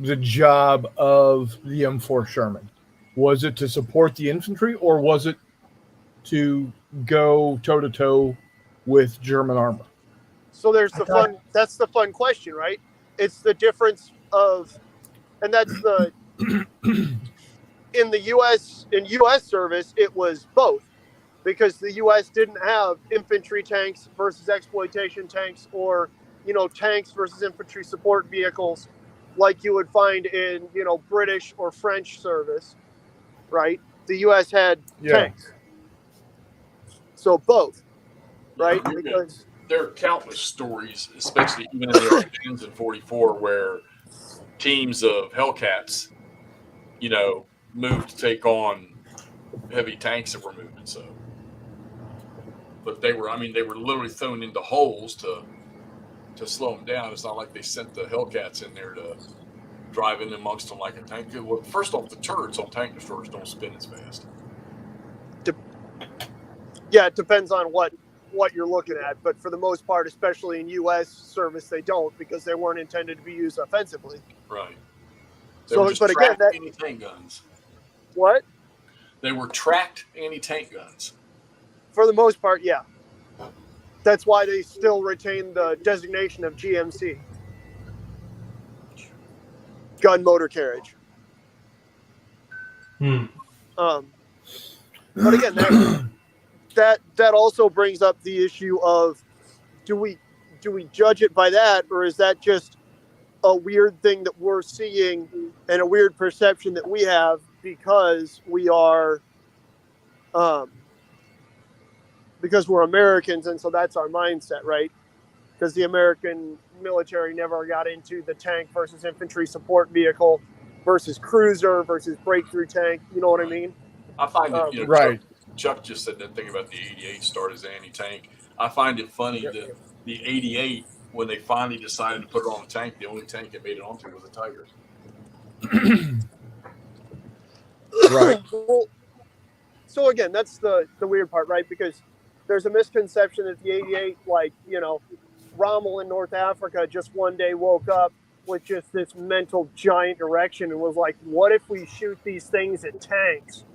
the job of the M4 Sherman? Was it to support the infantry, or was it to go toe-to-toe with German armor? So that's the fun question, right? It's the difference of, and that's the, in U.S. service, it was both, because the U.S. didn't have infantry tanks versus exploitation tanks, or, tanks versus infantry support vehicles like you would find in, British or French service, right? The U.S. had tanks. So both, right? Yeah, because there are countless stories, especially even in the Ardennes in 44, where teams of Hellcats, moved to take on heavy tanks that were moving. So, but they were literally thrown into holes to slow them down. It's not like they sent the Hellcats in there to drive in amongst them like a tank. Well, first off, the turrets on tank destroyers don't spin as fast. Yeah, it depends on what you're looking at, but for the most part, especially in U.S. service, they don't, because they weren't intended to be used offensively. Right. But again, anti-tank guns. What? They were tracked anti-tank guns. For the most part, yeah. That's why they still retain the designation of GMC. Gun motor carriage. But again, that also brings up the issue of, do we judge it by that, or is that just a weird thing that we're seeing and a weird perception that we have because we are because we're Americans, and so that's our mindset, right? because the American military never got into the tank versus infantry support vehicle versus cruiser versus breakthrough tank. You know what I mean? I find it, Right. Chuck just said that thing about the 88 start as anti-tank. I find it funny that the 88, when they finally decided to put it on a tank, the only tank it made it onto was a Tiger. Right. Well, so again, that's the weird part, right? Because there's a misconception that the 88, like, Rommel in North Africa just one day woke up with just this mental giant erection and was like, what if we shoot these things at tanks?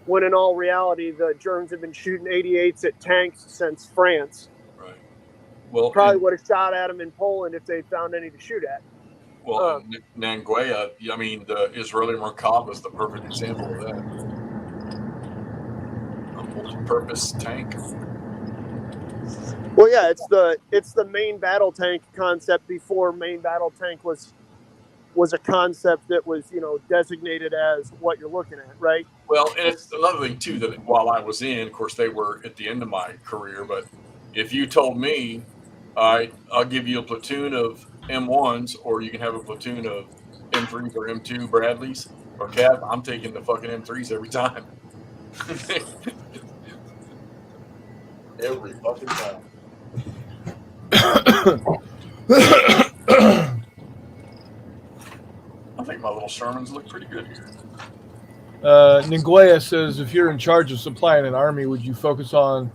When in all reality, the Germans have been shooting 88s at tanks since France. Right. Well, Probably would have shot at them in Poland if they found any to shoot at. Well, Nanguea, I mean, the Israeli Merkava is the perfect example of that. A multi-purpose tank. Well, yeah, it's the main battle tank concept before main battle tank was a concept that was designated as what you're looking at, right? Well, and it's another thing too that while I was in, of course, they were at the end of my career. But if you told me, I'll give you a platoon of M1s, or you can have a platoon of M3s or M2 Bradleys or Cav, I'm taking the fucking M3s every time. Every fucking time. I think my little Shermans look pretty good here. Nguyen says, if you're in charge of supplying an army, would you focus on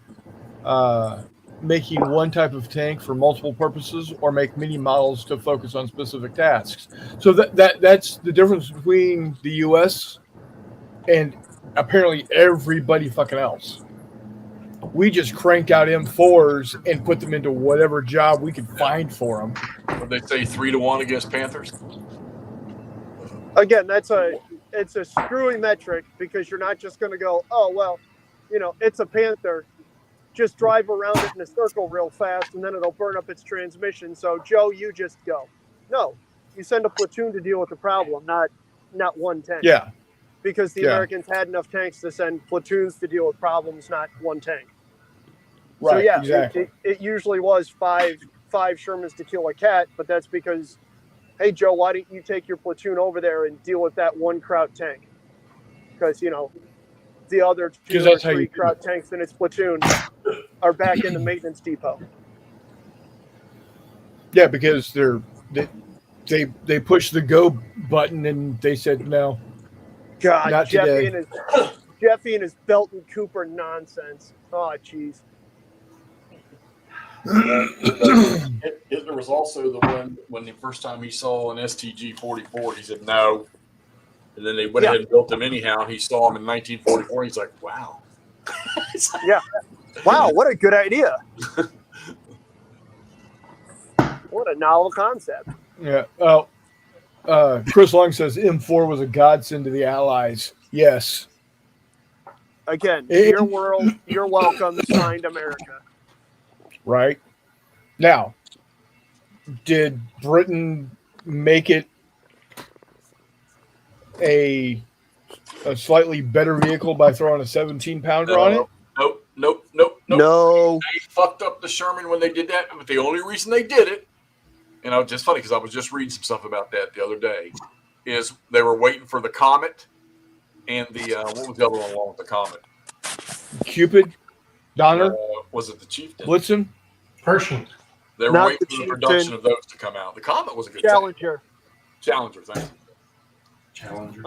making one type of tank for multiple purposes, or make mini models to focus on specific tasks? So that's the difference between the U.S. and apparently everybody fucking else. We just cranked out M4s and put them into whatever job we could find for them. Would they say 3-1 against Panthers? Again, it's a screwy metric, because you're not just going to go, oh, well, it's a Panther. Just drive around it in a circle real fast, and then it'll burn up its transmission. So, Joe, you just go. No, you send a platoon to deal with the problem, not one tank. Yeah. Because the Americans had enough tanks to send platoons to deal with problems, not one tank. Right, so, yeah, exactly. it usually was five Shermans to kill a cat, but that's because, hey, Joe, why don't you take your platoon over there and deal with that one Kraut tank? Because, the other 2 or 3 Kraut tanks in its platoon are back in the maintenance depot. Yeah, because they pushed the go button and they said no. God, not Jeffy today. and his Belton Cooper nonsense. Oh, jeez. Hitler was also the one when the first time he saw an STG-44, he said no. And then they went ahead and built him anyhow. He saw him in 1944. He's like, wow. Yeah. Wow, what a good idea. What a novel concept. Yeah. Well, Chris Long says M4 was a godsend to the Allies. Yes. Again, your world, you're welcome, signed America. Right. Now, did Britain make it a slightly better vehicle by throwing a 17-pounder on it? Nope. No. They fucked up the Sherman when they did that, but the only reason they did it, and it's just funny because I was just reading some stuff about that the other day, is they were waiting for the Comet and the what was the other one along with the Comet? Cupid? Donner? Was it the Chieftain? Blitzen? Pershing. They were waiting for the production of those to come out. The Comet was a good Challenger. Challenger, thank you. Challenger.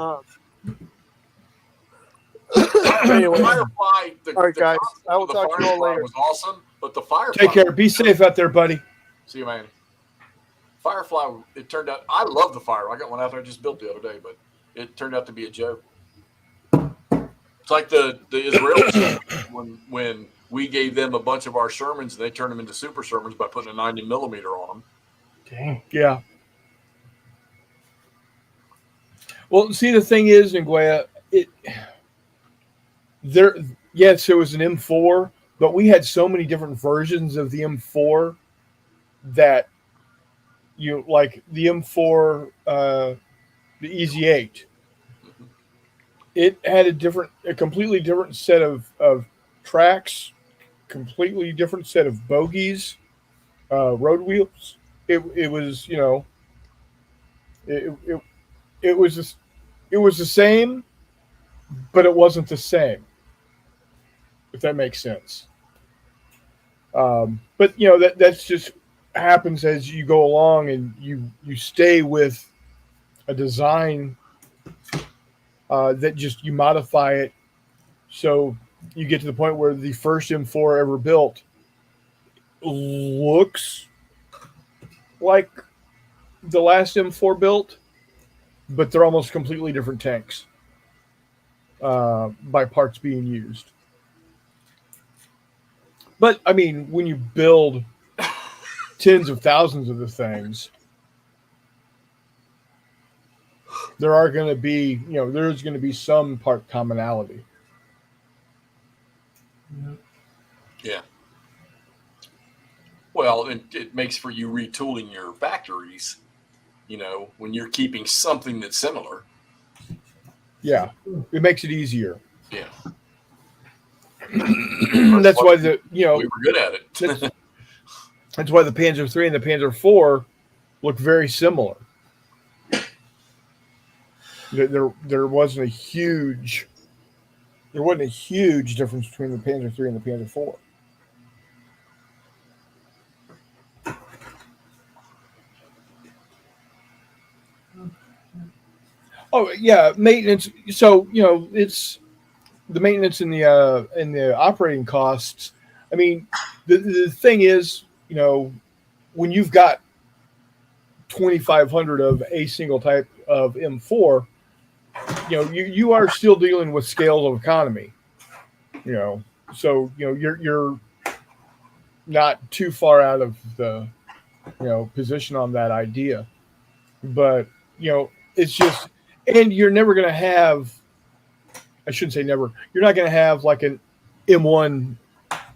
Anyway. Firefly, all right, guys. I will talk to you all later. Was awesome, but the Firefly. Take care. Be safe out there, buddy. See you, man. Firefly, it turned out, I love the Firefly. I got one out there I just built the other day, but it turned out to be a joke. It's like the Israelis when we gave them a bunch of our Shermans and they turned them into super Shermans by putting a 90 millimeter on them. Dang. Yeah. Well, see, the thing is, Nguyen, yes, it was an M4, but we had so many different versions of the M4 that like the M4, the Easy 8. It had a completely different set of tracks, completely different set of bogies. road wheels. It was, you know, it, it, it was just, it was the same, but it wasn't the same. If that makes sense. But you know that's just happens as you go along, and you stay with a design that just you modify it so you get to the point where the first M4 ever built looks like the last M4 built, but they're almost completely different tanks by parts being used. But I mean, when you build tens of thousands of the things, there are going to be, you know, there's going to be some part commonality. Yeah. Well, it makes for you retooling your factories, you know, when you're keeping something that's similar. Yeah, it makes it easier. Yeah. That's why the, you know, we were good at it. that's why the Panzer III and the Panzer IV look very similar. There wasn't a huge difference between the Panzer III and the Panzer IV. Oh yeah, maintenance. So you know, it's the maintenance in the operating costs. I mean, the thing is, you know, when you've got 2,500 of a single type of M4, you know, you are still dealing with scales of economy. You know, so you know you're not too far out of the, you know, position on that idea, but you know, it's just, and you're never going to have, I shouldn't say never, you're not going to have like an M1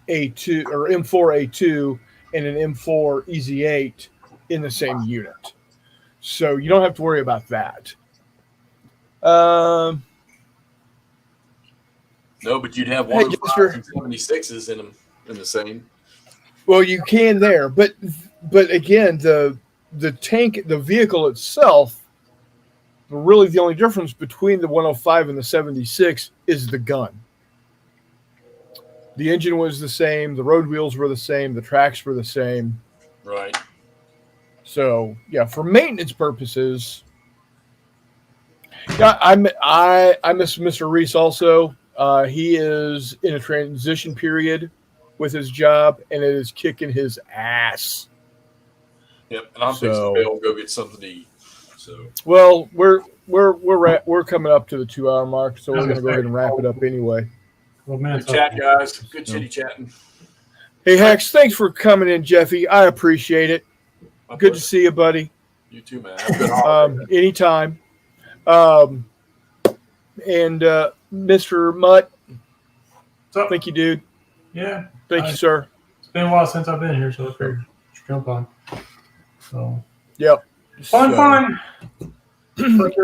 A2 or M4 A2 and an M4 EZ8 in the same unit, so you don't have to worry about that. um No, but you'd have Hey, 176s in them in the same. well, you can there, but again, the tank, the vehicle itself, really the only difference between the 105 and the 76 is the gun. The engine was the same, the road wheels were the same, the tracks were the same. Right. So yeah, for maintenance purposes, yeah, I miss Mr. Reese also. He is in a transition period with his job, and it is kicking his ass. Yep. And I'm fixing So, to bail, go get something to eat. So well, we're coming up to the 2 hour mark, so we're going to go ahead and wrap it up anyway. Well, good chat, guys. Good chitty chatting. Hey, Hex, thanks for coming in, Jeffy. I appreciate it. My Good pleasure. to see you, buddy. You too, man. Have a good holiday. Anytime. And Mr. Mutt, thank you, dude. Yeah. Thank you, sir. It's been a while since I've been here, so I figured jump on. So. Yep. Fun.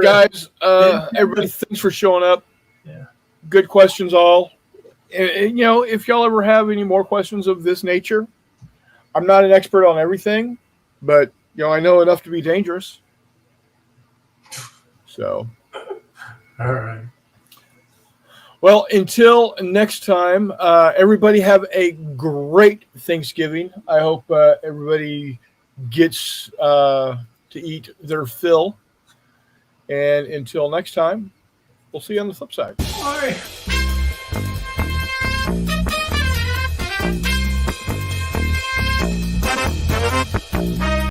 Guys, everybody, thanks for showing up. Yeah. Good questions, all. And, you know, if y'all ever have any more questions of this nature, I'm not an expert on everything, but you know, I know enough to be dangerous. So, all right. Well, until next time, everybody have a great Thanksgiving. I hope everybody gets to eat their fill. And until next time, we'll see you on the flip side. Bye.